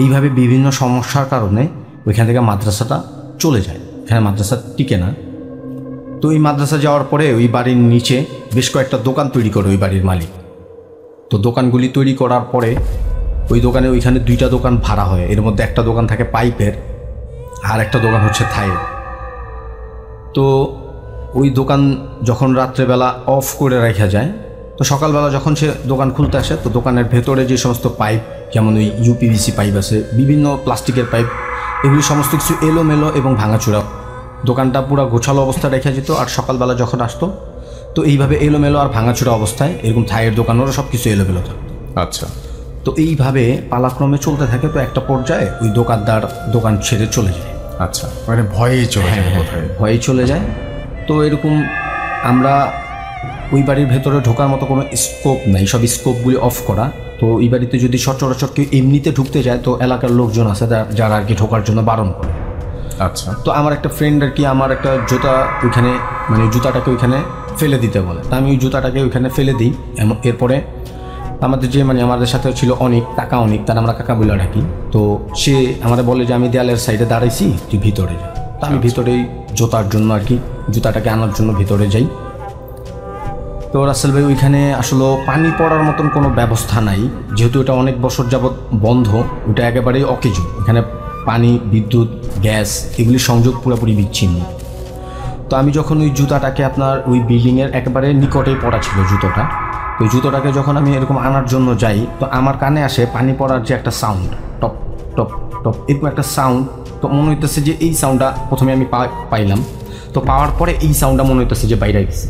এইভাবে বিভিন্ন সমস্যার কারণে ওইখান থেকে মাদ্রাসাটা চলে যায়, এখানে মাদ্রাসা টিকে না। তো এই মাদ্রাসা যাওয়ার পরে ওই বাড়ির নিচে বেশ কয়েকটা দোকান তৈরি করে ওই বাড়ির মালিক। তো দোকানগুলি তৈরি করার পরে ওই দোকানে ওইখানে 2টা দোকান ভাড়া হয়, এর মধ্যে একটা দোকান থাকে পাইপের আর একটা দোকান হচ্ছে থাইয়ের। তো ওই দোকান যখন রাত্রেবেলা অফ করে রাখা যায়, তো সকালবেলা যখন সে দোকান খুলতে আসে, তো দোকানের ভেতরে যে সমস্ত পাইপ, যেমন ওই ইউপিভিসি পাইপ আছে, বিভিন্ন প্লাস্টিকের পাইপ, এগুলি সমস্ত কিছু এলোমেলো এবং ভাঙাচোরা। দোকানটা পুরো গোছালো অবস্থায় রেখে যেত, আর সকালবেলা যখন আসতো তো এইভাবে এলোমেলো আর ভাঙাচোরা অবস্থায় এরকম থাইয়ের দোকানেরও সব কিছু এলোমেলো থাকতো। আচ্ছা। তো এইভাবে পালাক্রমে চলতে থাকে। তো একটা পর্যায়ে ওই দোকানদার দোকান ছেড়ে চলে যায়। আচ্ছা, মানে ভয়েই চলে যায়? ভয়েই চলে যায়। তো এরকম আমরা ওই বাড়ির ভেতরে ঢোকার মতো কোনো স্কোপ নাই, সব স্কোপগুলি অফ করা। তো এই বাড়িতে যদি সচরাচর কেউ এমনিতে ঢুকতে যায়, তো এলাকার লোকজন আছে যারা আর কি ঢোকার জন্য বারণ করে। আচ্ছা। তো আমার একটা ফ্রেন্ড আর কি আমার একটা জুতা ওইখানে, মানে জুতাটাকে ওইখানে ফেলে দিতে বলে। তা আমি ওই জুতাটাকে ওইখানে ফেলে দিই। এরপরে আমাদের যে আমাদের সাথে ছিল অনেক কাকা, অনেক, তার আমরা কাকা বলে ডাকি। তো সে আমাদের বলে যে আমি দেয়ালের সাইডে দাঁড়াইছি, তুই ভিতরে যা। তো আমি ভিতরেই জুতার জন্য আর কি জুতাটাকে আনার জন্য ভিতরে যাই। তো রাসেল ভাই, ওইখানে আসলে পানি পড়ার মতন কোনো ব্যবস্থা নাই, যেহেতু এটা অনেক বছর যাবৎ বন্ধ, ওটা একেবারেই অকেজো। এখানে পানি, বিদ্যুৎ, গ্যাস এগুলি সংযোগ পুরোপুরি বিচ্ছিন্ন। তো আমি যখন ওই জুতাটাকে আপনার ওই বিল্ডিংয়ের একেবারে নিকটেই পড়া ছিল জুতোটা, ওই জুতোটাকে যখন আমি এরকম আনার জন্য যাই, তো আমার কানে আসে পানি পড়ার যে একটা সাউন্ড, টপ টপ টপ, এরকম একটা সাউন্ড। তো মনে হইতেছে যে এই সাউন্ডটা প্রথমে আমি পাইলাম, তো পাওয়ার পরে এই সাউন্ডটা মনে হইতেছে যে বাইরে গেছে,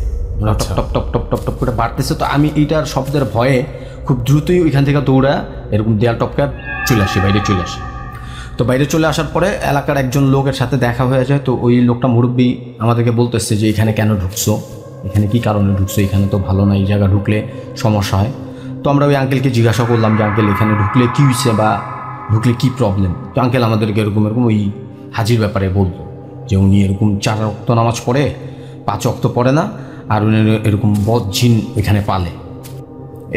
top top top top top top করে বাড়তেছে। তো আমি এইটার শব্দের ভয়ে খুব দ্রুতই ওইখান থেকে দৌড়া এরকম দেয়াল টপকে চলে আসি, বাইরে চলে আসি। তো বাইরে চলে আসার পরে এলাকার একজন লোকের সাথে দেখা হয়ে যায়। তো ওই লোকটা মুরব্বী আমাদেরকে বলতেছে যে এখানে কেন ঢুকছো, এখানে কি কারণে ঢুকছো, এখানে তো ভালো না, এই জায়গা ঢুকলে সমস্যা হয়। তো আমরা ওই আঙ্কেলকে জিজ্ঞাসা করলাম যে আঙ্কেল এখানে ঢুকলে কী হয়েছে বা ঢুকলে কী প্রবলেম। তো আঙ্কেল আমাদেরকে এরকম ওই হাজির ব্যাপারে বলতো যে উনি এরকম 4 ওয়াক্ত নামাজ পড়ে, 5 ওয়াক্ত পড়ে না, আর উনি এরকম বদ জিন এখানে পালে।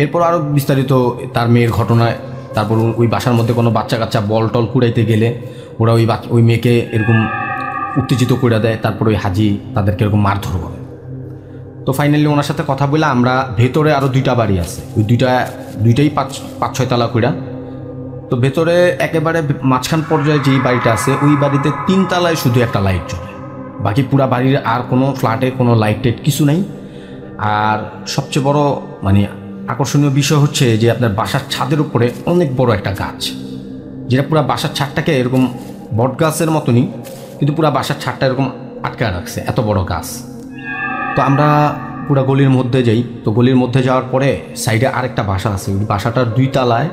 এরপর আরও বিস্তারিত তার মেয়ের ঘটনায়, তারপর ওই বাসার মধ্যে কোনো বাচ্চা কাচ্চা বল টল কুড়াইতে গেলে ওরা ওই মেয়েকে এরকম উত্তেজিত করে দেয়, তারপর ওই হাজি তাদেরকে এরকম মারধর করে। তো ফাইনালি ওনার সাথে কথা বলে আমরা ভেতরে আরও 2টা বাড়ি আছে, ওই দুইটাই 5-6 তলা কইরা। তো ভেতরে একেবারে মাঝখান পর্যায়ে যেই বাড়িটা আছে, ওই বাড়িতে 3 তলায় শুধু একটা লাইট জ্বলে, বাকি পুরা বাড়ির আর কোনো ফ্ল্যাটে কোনো লাইট টাইট কিছু নাই। আর সবচেয়ে বড় আকর্ষণীয় বিষয় হচ্ছে যে আপনার বাসার ছাদের উপরে অনেক বড় একটা গাছ, যেটা পুরো বাসার ছাদটাকে এরকম বট গাছের মতনই, কিন্তু পুরো বাসার ছাদটা এরকম আটকা রাখছে, এত বড় গাছ। তো আমরা পুরো গলির মধ্যে যাই। তো গলির মধ্যে যাওয়ার পরে সাইডে আরেকটা বাসা আছে, ওই বাসাটার 2 তলায়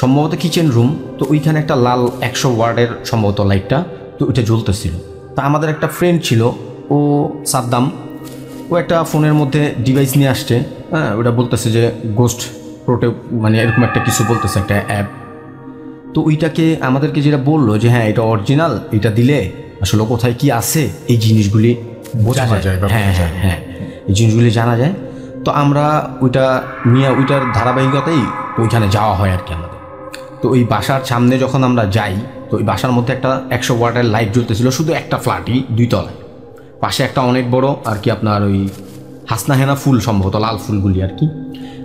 সম্ভবত কিচেন রুম। তো ওইখানে একটা লাল 100 ওয়াটের সম্ভবত লাইটটা, তো ওইটা জ্বলতেছিল। তা আমাদের একটা ফ্রেন্ড ছিল, ও সাদ্দাম, ও একটা ফোনের মধ্যে ডিভাইস নিয়ে আসছে। হ্যাঁ, ওটা বলতেছে যে গোস্ট প্রোটেক্ট, এরকম একটা কিছু বলতেছে, একটা অ্যাপ। তো ওইটাকে আমাদেরকে যেটা বললো যে হ্যাঁ এটা অরিজিনাল, এটা দিলে আসলে কোথায় কি আছে এই জিনিসগুলি বোঝা যায়। হ্যাঁ হ্যাঁ হ্যাঁ, এই জিনিসগুলি জানা যায়। তো আমরা ওইটা নিয়ে ওইটার ধারাবাহিকতাই ওইখানে যাওয়া হয় আর কি আমাদের। তো ওই বাসার সামনে যখন আমরা যাই, তো ওই বাসার মধ্যে একটা 100 ওয়াটের লাইট জ্বলতেছিল, শুধু একটা ফ্ল্যাটই 2 তলায়। পাশে একটা অনেক বড় আর কি আপনার ওই হাসনা হেনা ফুল, সম্ভবত লাল ফুলগুলি আর কি।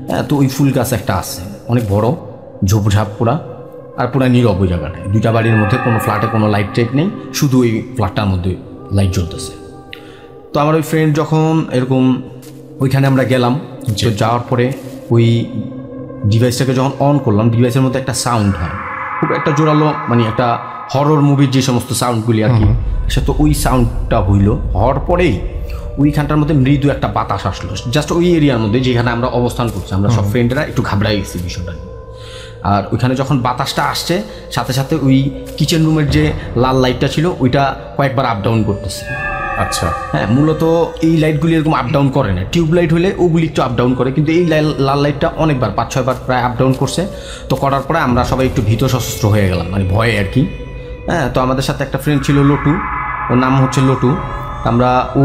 হ্যাঁ, তো ওই ফুল গাছ একটা আছে অনেক বড়, ঝোপঝাপ পুরা, আর পুরা নীরব ওই জায়গাটায়। 2টা বাড়ির মধ্যে কোনো ফ্ল্যাটে কোনো লাইট টাইট নেই, শুধু ওই ফ্ল্যাটটার মধ্যে লাইট জ্বলতেছে। তো আমার ওই ফ্রেন্ড যখন এরকম ওইখানে আমরা গেলাম, তো যাওয়ার পরে ওই ডিভাইসটাকে যখন অন করলাম, ডিভাইসের মধ্যে একটা সাউন্ড হয়, খুব একটা জোরালো, একটা হরর মুভির যে সমস্ত সাউন্ডগুলি আর কি, সে তো ওই সাউন্ডটা হইলো। হওয়ার পরেই ওইখানটার মধ্যে মৃদু একটা বাতাস আসলো, জাস্ট ওই এরিয়ার মধ্যে যেখানে আমরা অবস্থান করছি। আমরা সব ফ্রেন্ডরা একটু ঘাবড়াই গেছি বিষয়টা। আর ওইখানে যখন বাতাসটা আসছে, সাথে সাথে ওই কিচেন রুমের যে লাল লাইটটা ছিল ওইটা কয়েকবার আপ ডাউন করতেছে। আচ্ছা, হ্যাঁ, মূলত এই লাইটগুলি এরকম আপ ডাউন করে না, টিউব লাইট হলে ওগুলি একটু আপ ডাউন করে, কিন্তু এই লাল লাইটটা অনেকবার 5-6 বার প্রায় আপ ডাউন করছে। তো করার পরে আমরা সবাই একটু ভীত সশস্ত্র হয়ে গেলাম, ভয়ে আর কি। হ্যাঁ, তো আমাদের সাথে একটা ফ্রেন্ড ছিল লটু, ওর নাম হচ্ছে লটু। আমরা ও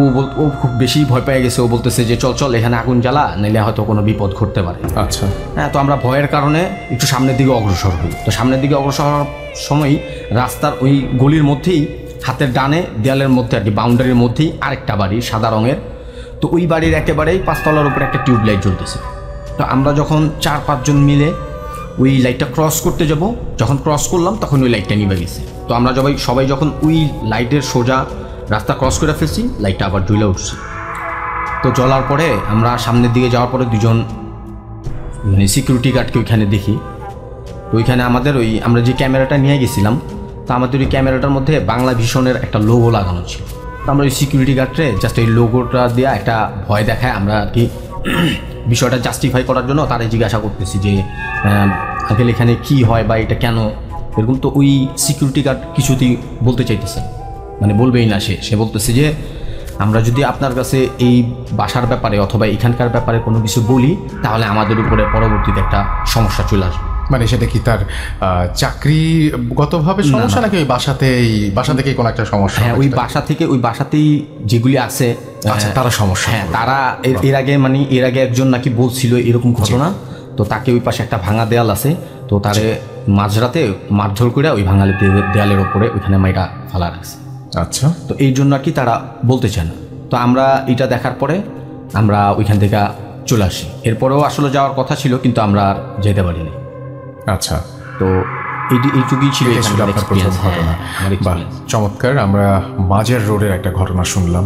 খুব বেশি ভয় পেয়ে গেছে, ও বলতেছে যে চল এখানে আগুন জ্বালা, নাইলে হয়তো কোনো বিপদ ঘটতে পারে। আচ্ছা হ্যাঁ, তো আমরা ভয়ের কারণে একটু সামনের দিকে অগ্রসর হই। তো সামনের দিকে অগ্রসর হওয়ার সময় রাস্তার ওই গলির মধ্যেই হাতের ডানে দেয়ালের মধ্যে আর কি বাউন্ডারির মধ্যেই আরেকটা বাড়ি সাদা রঙের। তো ওই বাড়ির একেবারেই 5 তলার উপরে একটা টিউবলাইট জ্বলতেছে। তো আমরা যখন 4-5 জন মিলে ওই লাইটটা ক্রস করতে যাব, যখন ক্রস করলাম তখন ওই লাইটটা নিভে গেছে। তো আমরা সবাই যখন ওই লাইটের সোজা রাস্তা ক্রস করে ফেলছি, লাইটটা আবার জ্বলে উঠছে। তো জ্বলার পরে আমরা সামনের দিকে যাওয়ার পরে 2 জন মানে সিকিউরিটি গার্ডকে ওইখানে দেখি। তো ওইখানে আমাদের আমরা যে ক্যামেরাটা নিয়ে গেছিলাম, তো আমাদের ওই ক্যামেরাটার মধ্যে বাংলা ভিশনের একটা লোগো লাগানো ছিল। তো আমরা ওই সিকিউরিটি গার্ডরে জাস্ট এই লোগোটা দিয়ে একটা ভয় দেখায় আমরা আর কি বিষয়টা জাস্টিফাই করার জন্য তারা জিজ্ঞাসা করতেছি যে আঙ্কেল এখানে কী হয় বা এটা কেন এরকম। তো ওই সিকিউরিটি গার্ড কিছুতেই বলতে চাইতেছে, মানে বলবেই না। সে বলতেছে যে আমরা যদি আপনার কাছে এই বাসার ব্যাপারে অথবা এখানকার ব্যাপারে কোনো কিছু বলি, তাহলে আমাদের উপরে পরবর্তীতে একটা সমস্যা চলে আসবে। মানে সেটা কি তার চাকরিগতভাবে সমস্যা নাকি ওই বাসা থেকেই কোনো একটা সমস্যা? হ্যাঁ, ওই বাসাতেই যেগুলি আছে তারা সমস্যা। হ্যাঁ, তারা এর আগে একজন নাকি বলছিল এরকম ঘটনা। তো তাকে ওই পাশে একটা ভাঙা দেয়াল আছে, তো তারে মাঝরাতে মারধর করে ওই ভাঙা দেয়ালের ওপরে ওইখানে মাইরা ফেলা রাখছে। আচ্ছা, তো এই জন্য আর কি তারা বলতে চায় না। তো আমরা এটা দেখার পরে আমরা ওইখান থেকে চলে আসি। এরপরেও আসলে যাওয়ার কথা ছিল, কিন্তু আমরা আর যেতে পারিনি। আচ্ছা, তো এইটুকুই ছিল আপনার প্রথম ঘটনা। বা চমৎকার। আমরা মাজার রোডের একটা ঘটনা শুনলাম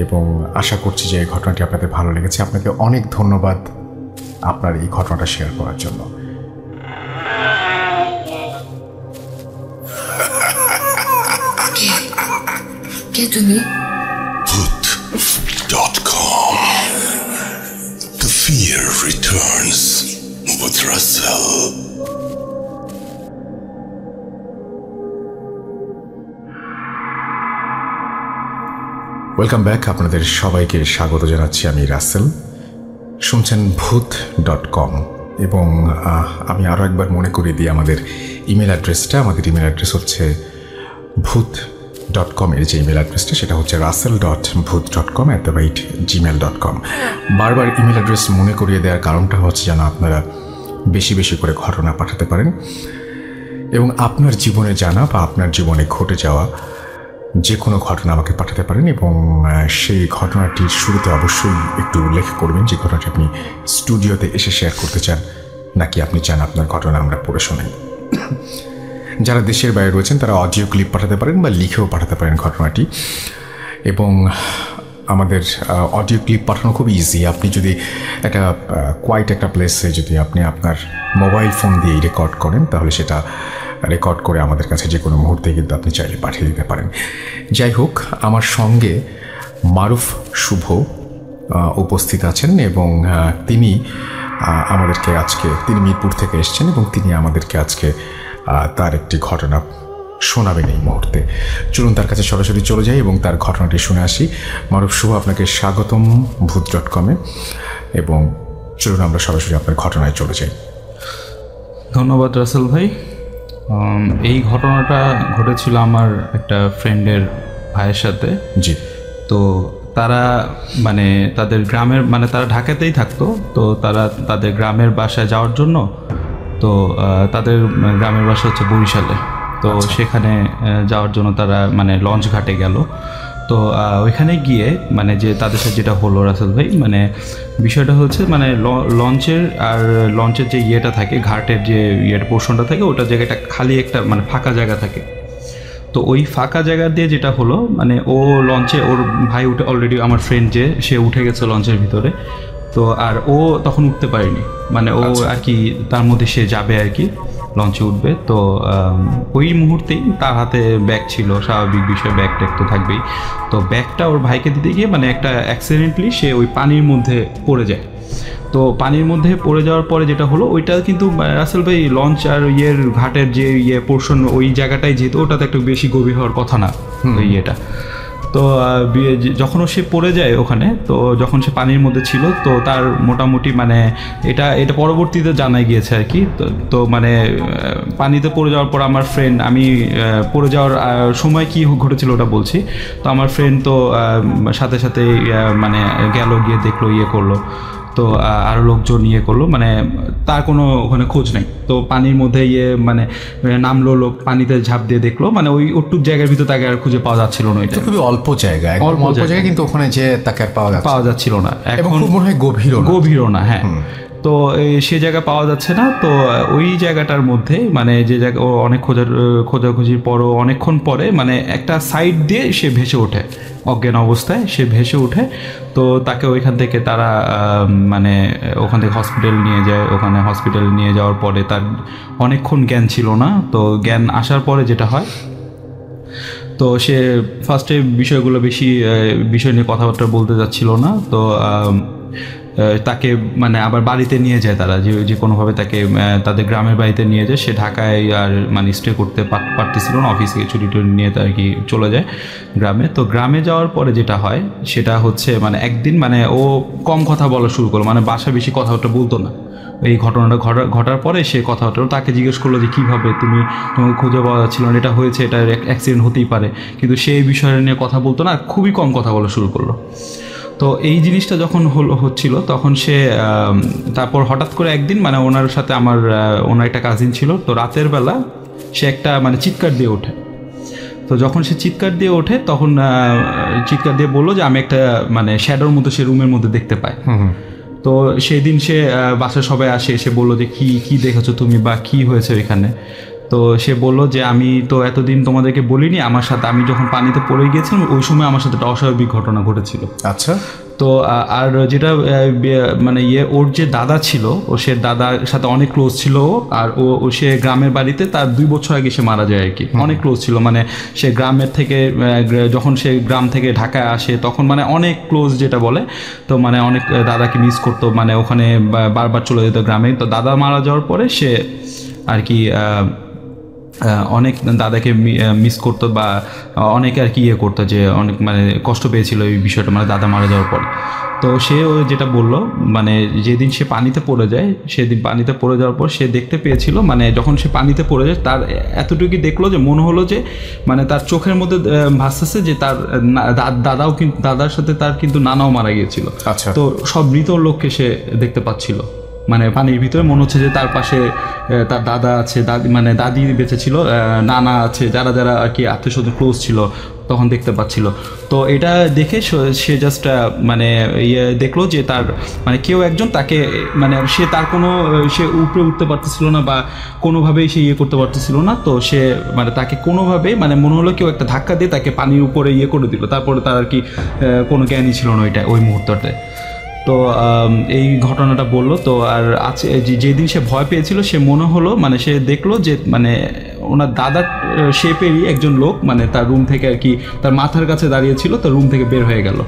এবং আশা করছি যে এই ঘটনাটি আপনাদের ভালো লেগেছে। আপনাকে অনেক ধন্যবাদ আপনার এই ঘটনাটা শেয়ার করার জন্য। কে তুমি? Bhoot.com. The fear returns with Russell. Welcome back. আপনাদের সবাইকে স্বাগত জানাচ্ছি। আমি রাসেল। শুনছেন Bhoot.com এবং আমি আরও একবার মনে করিয়ে দিই আমাদের ইমেল অ্যাড্রেসটা। আমাদের ইমেল অ্যাড্রেস হচ্ছে Bhoot.com এর যে ইমেল অ্যাড্রেসটা সেটা হচ্ছে russell.bhoot.com@gmail.com। বারবার ইমেল অ্যাড্রেস মনে করিয়ে দেওয়ার কারণটা হচ্ছে যেন আপনারা বেশি বেশি করে ঘটনা পাঠাতে পারেন এবং আপনার জীবনে জানা বা আপনার জীবনে ঘটে যাওয়া যে কোনো ঘটনা আমাকে পাঠাতে পারেন এবং সেই ঘটনাটির শুরুতে অবশ্যই একটু উল্লেখ করবেন যে ঘটনাটি আপনি স্টুডিওতে এসে শেয়ার করতে চান নাকি আপনি চান আপনার ঘটনা আমরা পড়ে শোনাই। যারা দেশের বাইরে রয়েছেন তারা অডিও ক্লিপ পাঠাতে পারেন বা লিখেও পাঠাতে পারেন ঘটনাটি। এবং আমাদের অডিও ক্লিপ পাঠানো খুব ইজি। আপনি যদি একটা কোয়াইট একটা প্লেসে যদি আপনি আপনার মোবাইল ফোন দিয়ে রেকর্ড করেন, তাহলে সেটা রেকর্ড করে আমাদের কাছে যে কোনো মুহূর্তে কিন্তু আপনি চাইলে পাঠিয়ে দিতে পারেন। যাই হোক, আমার সঙ্গে মারুফ শুভ উপস্থিত আছেন এবং তিনি আমাদেরকে আজকে, তিনি মিরপুর থেকে এসেছেন এবং তিনি আমাদেরকে আজকে তার একটি ঘটনা শোনাবেন এই মুহূর্তে। চলুন তার কাছে সরাসরি চলে যাই এবং তার ঘটনাটি শুনে আসি। মারুফ শুভ, আপনাকে স্বাগতম Bhoot.com-এ এবং চলুন আমরা সরাসরি আপনার ঘটনায় চলে যাই। ধন্যবাদ রাসেল ভাই। এই ঘটনাটা ঘটেছিল আমার একটা ফ্রেন্ডের ভাইয়ের সাথে। জি। তো তারা মানে তাদের গ্রামের, মানে তারা ঢাকাতেই থাকতো, তো তারা তাদের গ্রামের বাসায় যাওয়ার জন্য, তো তাদের গ্রামের বাসা হচ্ছে বরিশালে, তো সেখানে যাওয়ার জন্য তারা মানে লঞ্চ ঘাটে গেল। তো ওইখানে গিয়ে মানে যে তাদের সাথে যেটা হলো রাসেল ভাই, মানে বিষয়টা হচ্ছে মানে লঞ্চের যে ইয়েটা থাকে, ঘাটের যে পোর্শনটা থাকে, ওটা জায়গাটা খালি একটা মানে ফাঁকা জায়গা থাকে। তো ওই ফাঁকা জায়গা দিয়ে যেটা হলো, মানে ও লঞ্চে, ওর ভাই উঠে অলরেডি, আমার ফ্রেন্ড যে সে উঠে গেছে লঞ্চের ভিতরে। তো আর ও তখন উঠতে পারেনি, মানে ও আর কি তার মধ্যে সে যাবে আর কি, লঞ্চে উঠবে। তো ওই মুহূর্তেই তার হাতে ব্যাগ ছিল, স্বাভাবিক বিষয়, ব্যাগ ট্যাগ তো থাকবেই। তো ব্যাগটা ওর ভাইকে দিতে গিয়ে মানে একটা অ্যাক্সিডেন্টলি সে ওই পানির মধ্যে পড়ে যায়। তো পানির মধ্যে পড়ে যাওয়ার পরে যেটা হলো, ওইটা কিন্তু রাসেল ভাই লঞ্চ আর ঘাটের যে পোর্শন, ওই জায়গাটায় যেহেতু ওটাতে একটু বেশি গভীর হওয়ার কথা না ওই ইয়েটা। তো যখনও সে পড়ে যায় ওখানে, তো যখন সে পানির মধ্যে ছিল তো তার মোটামুটি মানে এটা পরবর্তীতে জানা গিয়েছে আর কি। তো মানে পানিতে পড়ে যাওয়ার পর আমার ফ্রেন্ড, আমি পড়ে যাওয়ার সময় কি ঘটেছিল ওটা বলছি। তো আমার ফ্রেন্ড তো সাথে সাথে মানে গেল, গিয়ে দেখলো, ইয়ে করলো, তো আরও লোকজন ইয়ে করলো, মানে তার কোনো ওখানে খোঁজ নেই। তো পানির মধ্যে মানে নামলো লোক, পানিতে ঝাঁপ দিয়ে দেখলো, মানে ওই ওটুক জায়গার ভিতরে তাকে আর খুঁজে পাওয়া যাচ্ছিল না। এটা খুবই অল্প জায়গা, অল্প জায়গা, কিন্তু ওখানে যে তাকে আর পাওয়া যাচ্ছিল না। এখন মনে হয় গভীরও না। হ্যাঁ, তো সে জায়গা পাওয়া যাচ্ছে না। তো ওই জায়গাটার মধ্যে মানে যে জায়গা ও অনেক খোঁজাখুঁজির পরও অনেকক্ষণ পরে মানে একটা সাইড দিয়ে সে ভেসে ওঠে, অজ্ঞান অবস্থায় সে ভেসে ওঠে। তো তাকে ওইখান থেকে তারা মানে ওখান থেকে হসপিটাল নিয়ে যায়। ওখানে হসপিটাল নিয়ে যাওয়ার পরে তার অনেকক্ষণ জ্ঞান ছিল না। তো জ্ঞান আসার পরে যেটা হয়, তো সে ফার্স্টে বিষয়গুলো বিষয় নিয়ে কথাবার্তা বলতে যাচ্ছিল না। তো তাকে মানে আবার বাড়িতে নিয়ে যায় তারা, যে কোনোভাবে তাকে তাদের গ্রামের বাড়িতে নিয়ে যায়। সে ঢাকায় আর মানে স্টে করতে পারতেছিল না, অফিসে ছুটি নিয়ে আর কি চলে যায় গ্রামে। তো গ্রামে যাওয়ার পরে যেটা হয় সেটা হচ্ছে মানে একদিন মানে ও কম কথা বলা শুরু করলো, মানে বাসা বেশি কথাবার্তা বলতো না। এই ঘটনাটা ঘটার পরে সে কথাবার্তা, তাকে জিজ্ঞেস করলো যে কীভাবে তোমাকে খুঁজে পাওয়া যাচ্ছিল না, এটা হয়েছে, এটা অ্যাক্সিডেন্ট হতেই পারে, কিন্তু সেই বিষয় নিয়ে কথা বলতো না, খুবই কম কথা বলা শুরু করলো। তো এই জিনিসটা যখন হচ্ছিল তখন সে তারপর হঠাৎ করে একদিন মানে ওনার সাথে ওনার একটা কাজিন ছিল। তো রাতের বেলা সে একটা মানে চিৎকার দিয়ে ওঠে। তো যখন সে চিৎকার দিয়ে ওঠে তখন চিৎকার দিয়ে বললো যে আমি একটা মানে শ্যাডোর মতো সে রুমের মধ্যে দেখতে পাই। তো সেই দিন সে বাসায় সবাই আসে, এসে বললো যে কি দেখেছো তুমি বা কি হয়েছে ওইখানে। তো সে বললো যে আমি তো এতদিন তোমাদেরকে বলিনি, আমার সাথে আমি যখন পানিতে পড়ে গিয়েছিলাম ওই সময় আমার সাথে একটা অস্বাভাবিক ঘটনা ঘটেছিল। আচ্ছা। তো আর যেটা মানে ওর যে দাদা ছিল, সে দাদার সাথে অনেক ক্লোজ ছিল। আর সে গ্রামের বাড়িতে তার 2 বছর আগে সে মারা যায় আর কি, অনেক ক্লোজ ছিল। মানে সে গ্রামের থেকে যখন সে গ্রাম থেকে ঢাকায় আসে তখন মানে অনেক ক্লোজ যেটা বলে। তো মানে অনেক দাদাকে মিস করতো, মানে ওখানে বারবার চলে যেত গ্রামে। তো দাদা মারা যাওয়ার পরে সে আর কি অনেক দাদাকে মিস করতো বা অনেকে আর কি করতো, যে অনেক মানে কষ্ট পেয়েছিল এই বিষয়টা, মানে দাদা মারা যাওয়ার পর। তো সে যেটা বললো মানে যেদিন সে পানিতে পড়ে যায়, সেদিন পানিতে পড়ে যাওয়ার পর সে দেখতে পেয়েছিল, মানে যখন সে পানিতে পড়ে যায় তার এতটুকুই দেখলো যে মনে হলো যে মানে তার চোখের মধ্যে ভাসতেছে যে তার দাদাও কিন্তু, দাদার সাথে তার কিন্তু নানাও মারা গিয়েছিল। আচ্ছা। তো সব মৃত লোককে সে দেখতে পাচ্ছিল, মানে পানির ভিতরে মনে হচ্ছে যে তার পাশে তার দাদা আছে, মানে দাদি বেঁচে ছিল, নানা আছে, যারা আর কি আত্মীয় স্বজন ক্লোজ ছিল তখন দেখতে পাচ্ছিল। তো এটা দেখে সে জাস্ট মানে দেখলো যে তার মানে কেউ একজন তাকে মানে সে উপরে উঠতে পারতেছিল না বা কোনোভাবেই সে করতে পারতেছিল না। তো সে মানে তাকে কোনোভাবে মানে মনে হলো কেউ একটা ধাক্কা দিয়ে তাকে পানির উপরে করে দিল। তারপরে তার আর কি কোনো জ্ঞানই ছিল না ওই মুহূর্তটাতে। তো এই ঘটনাটা বললো। তো আর আছে যেদিন সে ভয় পেয়েছিল সে মনে হলো মানে সে দেখলো যে মানে ওনার দাদার শেপেরই একজন লোক মানে তার রুম থেকে আর কি তার মাথার কাছে দাঁড়িয়েছিল, তার রুম থেকে বের হয়ে গেল।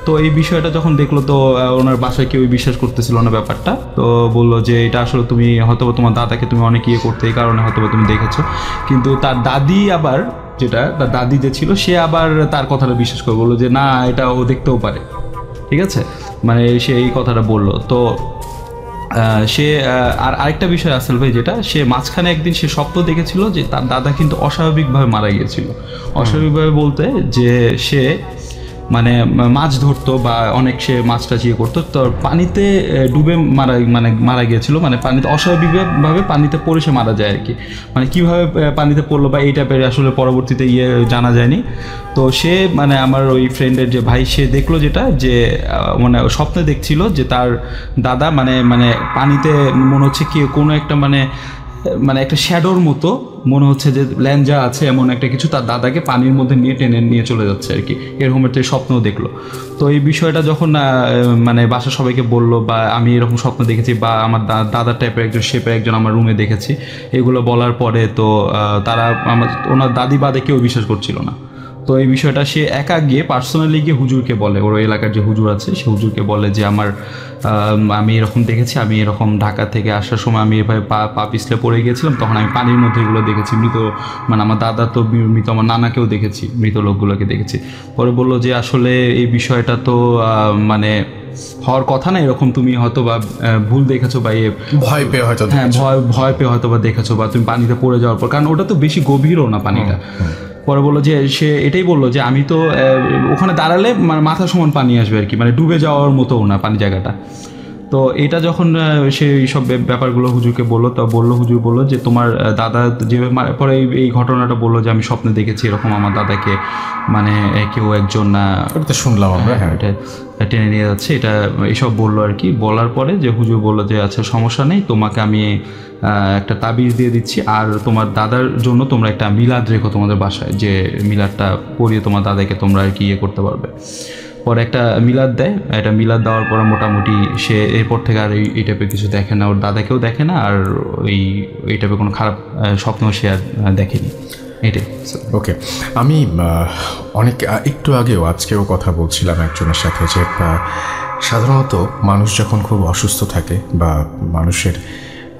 তো এই বিষয়টা যখন দেখলো তো ওনার বাসায় কেউ বিশ্বাস করতেছিল না ব্যাপারটা। তো বললো যে এটা আসলে তুমি হয়তো তোমার দাদাকে তুমি অনেক করতে, এই কারণে হয়তো তুমি দেখেছো। কিন্তু তার দাদি আবার তার দাদি যে ছিল সে আবার তার কথাটা বিশ্বাস করে বললো যে না, এটা ও দেখতেও পারে। ঠিক আছে, মানে সে এই কথাটা বললো। তো সে আর আরেকটা বিষয় আসল ভাই, যেটা সে মাঝখানে একদিন সে স্বপ্ন দেখেছিল যে তার দাদা কিন্তু অস্বাভাবিকভাবে মারা গিয়েছিল। অস্বাভাবিকভাবে বলতে যে সে মানে মাছ ধরতো বা অনেক সে মাছটা করতো, তো পানিতে ডুবে মারা গিয়েছিল। মানে পানিতে অস্বাভাবিকভাবে পানিতে পড়ে সে মারা যায় আর কি। মানে কীভাবে পানিতে পড়লো বা এই টাইপের আসলে পরবর্তীতে জানা যায়নি। তো সে মানে আমার ওই ফ্রেন্ডের যে ভাই, সে দেখলো যেটা যে মানে স্বপ্নে দেখছিল যে তার দাদা মানে পানিতে মনে হচ্ছে কি কোনো একটা মানে একটা শ্যাডোর মতো মনে হচ্ছে যে ল্যাঞ্জা আছে এমন একটা কিছু তার দাদাকে পানির মধ্যে টেনে নিয়ে চলে যাচ্ছে আর কি, এরকম একটা স্বপ্নও দেখলো। তো এই বিষয়টা যখন মানে বাসার সবাইকে বললো বা আমি এরকম স্বপ্ন দেখেছি বা আমার দাদার টাইপের একজন শেপের একজন আমার রুমে দেখেছি, এগুলো বলার পরে তো তারা ওনার দাদি বাদে কেউ বিশ্বাস করছিল না। তো এই বিষয়টা সে একা গিয়ে পার্সোনালি গিয়ে হুজুরকে বলে, ওর এলাকার যে হুজুর আছে সে হুজুরকে বলে যে আমি এরকম দেখেছি, আমি এরকম ঢাকা থেকে আসার সময় আমি এভাবে পা পিছলে পড়ে গিয়েছিলাম, তখন আমি পানির মধ্যে এগুলো দেখেছি, মৃত মানে আমার দাদা তো মৃত, আমার নানাকেও দেখেছি, মৃত লোকগুলোকে দেখেছি। পরে বললো যে আসলে এই বিষয়টা তো মানে হওয়ার কথা না, এরকম তুমি হয়তো বা ভুল দেখেছো বা ভয় পেয়ে হয়তো, হ্যাঁ ভয় পেয়ে হয়তো বা দেখেছো, বা তুমি পানিতে পড়ে যাওয়ার পর, কারণ ওটা তো বেশি গভীরও না পানিটা। পরে বললো যে সে এটাই বললো যে আমি তো ওখানে দাঁড়ালে মানে মাথা সমান পানি আসবে আর কি, মানে ডুবে যাওয়ার মতো না পানি জায়গাটা। তো এটা যখন সে এইসব ব্যাপারগুলো হুজুরকে বললো, তা হুজুর বললো যে তোমার দাদা যেভাবে পরে এই ঘটনাটা বললো যে আমি স্বপ্নে দেখেছি এরকম আমার দাদাকে মানে কেউ একজন শুনলাম আমরা এটা টেনে নিয়ে যাচ্ছে, এটা এইসব বললো আর কি। বলার পরে যে হুজুর বললো যে আচ্ছা সমস্যা নেই, তোমাকে আমি একটা তাবিজ দিয়ে দিচ্ছি, আর তোমার দাদার জন্য তোমরা একটা মিলাদ রেখো তোমাদের বাসায়, যে মিলাদটা পড়িয়ে তোমার দাদাকে তোমরা আর কি ইয়ে করতে পারবে। পরে একটা মিলাদ দেয়, এটা মিলাদ দেওয়ার পরে মোটামুটি সে এরপর থেকে আর এই টাইপের কিছু দেখে না, ওর দাদাকেও দেখে না, আর এই টাইপের কোনো খারাপ স্বপ্ন সে আর দেখেনি। এটাই। ওকে, আমি একটু আগেও আজকেও কথা বলছিলাম একজনের সাথে যে সাধারণত মানুষ যখন খুব অসুস্থ থাকে বা মানুষের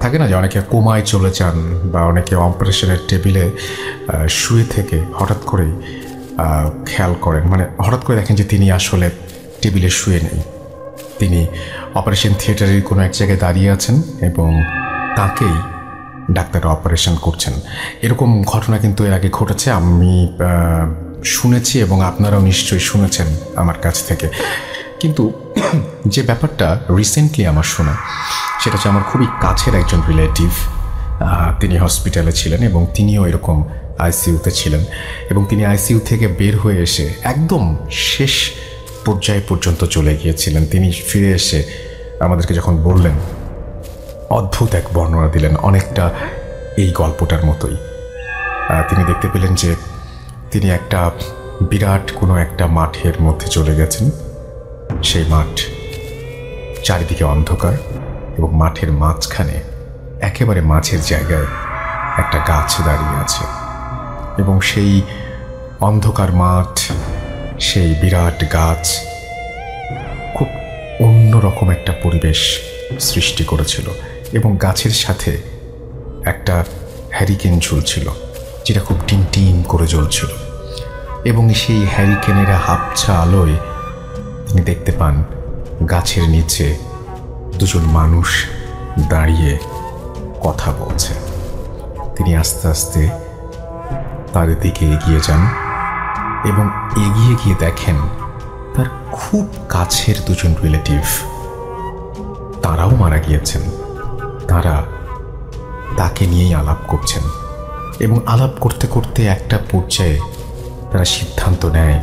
থাকে না যে অনেকে কোমায় চলে যান বা অনেকে অপারেশনের টেবিলে শুয়ে থেকে হঠাৎ করেই খেয়াল করেন, মানে হঠাৎ করে দেখেন যে তিনি আসলে টেবিলে শুয়ে নেই, তিনি অপারেশন থিয়েটারের কোনো এক জায়গায় দাঁড়িয়ে আছেন এবং তাকেই ডাক্তাররা অপারেশন করছেন। এরকম ঘটনা কিন্তু এর আগে ঘটেছে, আমি শুনেছি এবং আপনারাও নিশ্চয়ই শুনেছেন আমার কাছ থেকে। কিন্তু যে ব্যাপারটা রিসেন্টলি আমার শোনা, সেটা হচ্ছে আমার খুবই কাছের একজন রিলেটিভ, তিনি হসপিটালে ছিলেন এবং তিনিও এরকম আইসিইউতে ছিলেন, এবং তিনি আইসিইউ থেকে বের হয়ে এসে একদম শেষ পর্যায়ে পর্যন্ত চলে গিয়েছিলেন। তিনি ফিরে এসে আমাদেরকে যখন বললেন, অদ্ভুত এক বর্ণনা দিলেন, অনেকটা এই গল্পটার মতোই। তিনি দেখতে পেলেন যে তিনি একটা বিরাট কোনো একটা মাঠের মধ্যে চলে গেছেন, সেই মাঠ চারিদিকে অন্ধকার এবং মাঠের মাঝখানে একেবারে মাঝের জায়গায় একটা গাছ দাঁড়িয়ে আছে, এবং সেই অন্ধকার মাঠ, সেই বিরাট গাছ খুব অন্যরকম একটা পরিবেশ সৃষ্টি করেছিল, এবং গাছের সাথে একটা হ্যারিকেন ঝুলছিল যেটা খুব টিন টিন করে জ্বলছিল, এবং সেই হ্যারিকেনের হাবছা আলোয় তিনি দেখতে পান গাছের নিচে দুজন মানুষ দাঁড়িয়ে কথা বলছে। তিনি আস্তে আস্তে তাদের দিকে এগিয়ে যান এবং এগিয়ে গিয়ে দেখেন তার খুব কাছের দুজন রিলেটিভ, তারাও মারা গিয়েছেন। তারা তাকে নিয়েই আলাপ করছেন, এবং আলাপ করতে করতে একটা পর্যায়ে তারা সিদ্ধান্ত নেয়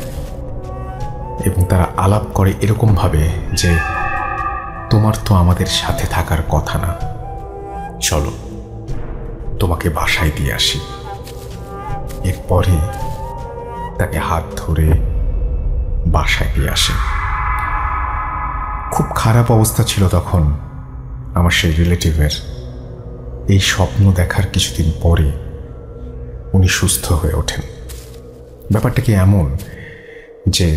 এবং তারা আলাপ করে এরকমভাবে যে তোমার তো আমাদের সাথে থাকার কথা না, চলো তোমাকে বাসায় দিয়ে আসি। এরপরে তাকে হাত ধরে বাসায় দিয়ে আসে। খুব খারাপ অবস্থা ছিল তখন আমার সেই রিলেটিভের। এই স্বপ্ন দেখার কিছুদিন পরে উনি সুস্থ হয়ে ওঠেন। ব্যাপারটা কি এমন যে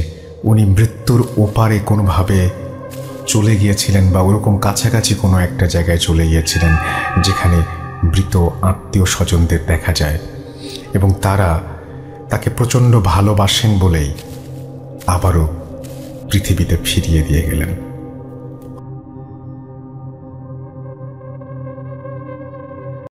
উনি মৃত্যুর ওপারে কোনোভাবে চলে গিয়েছিলেন বা ওরকম কাছাকাছি কোনো একটা জায়গায় চলে গিয়েছিলেন যেখানে মৃত আত্মীয় স্বজনদের দেখা যায়, এবং তারা তাকে প্রচণ্ড ভালোবাসেন বলেই আবারও পৃথিবীতে ফিরিয়ে দিয়ে গেলেন।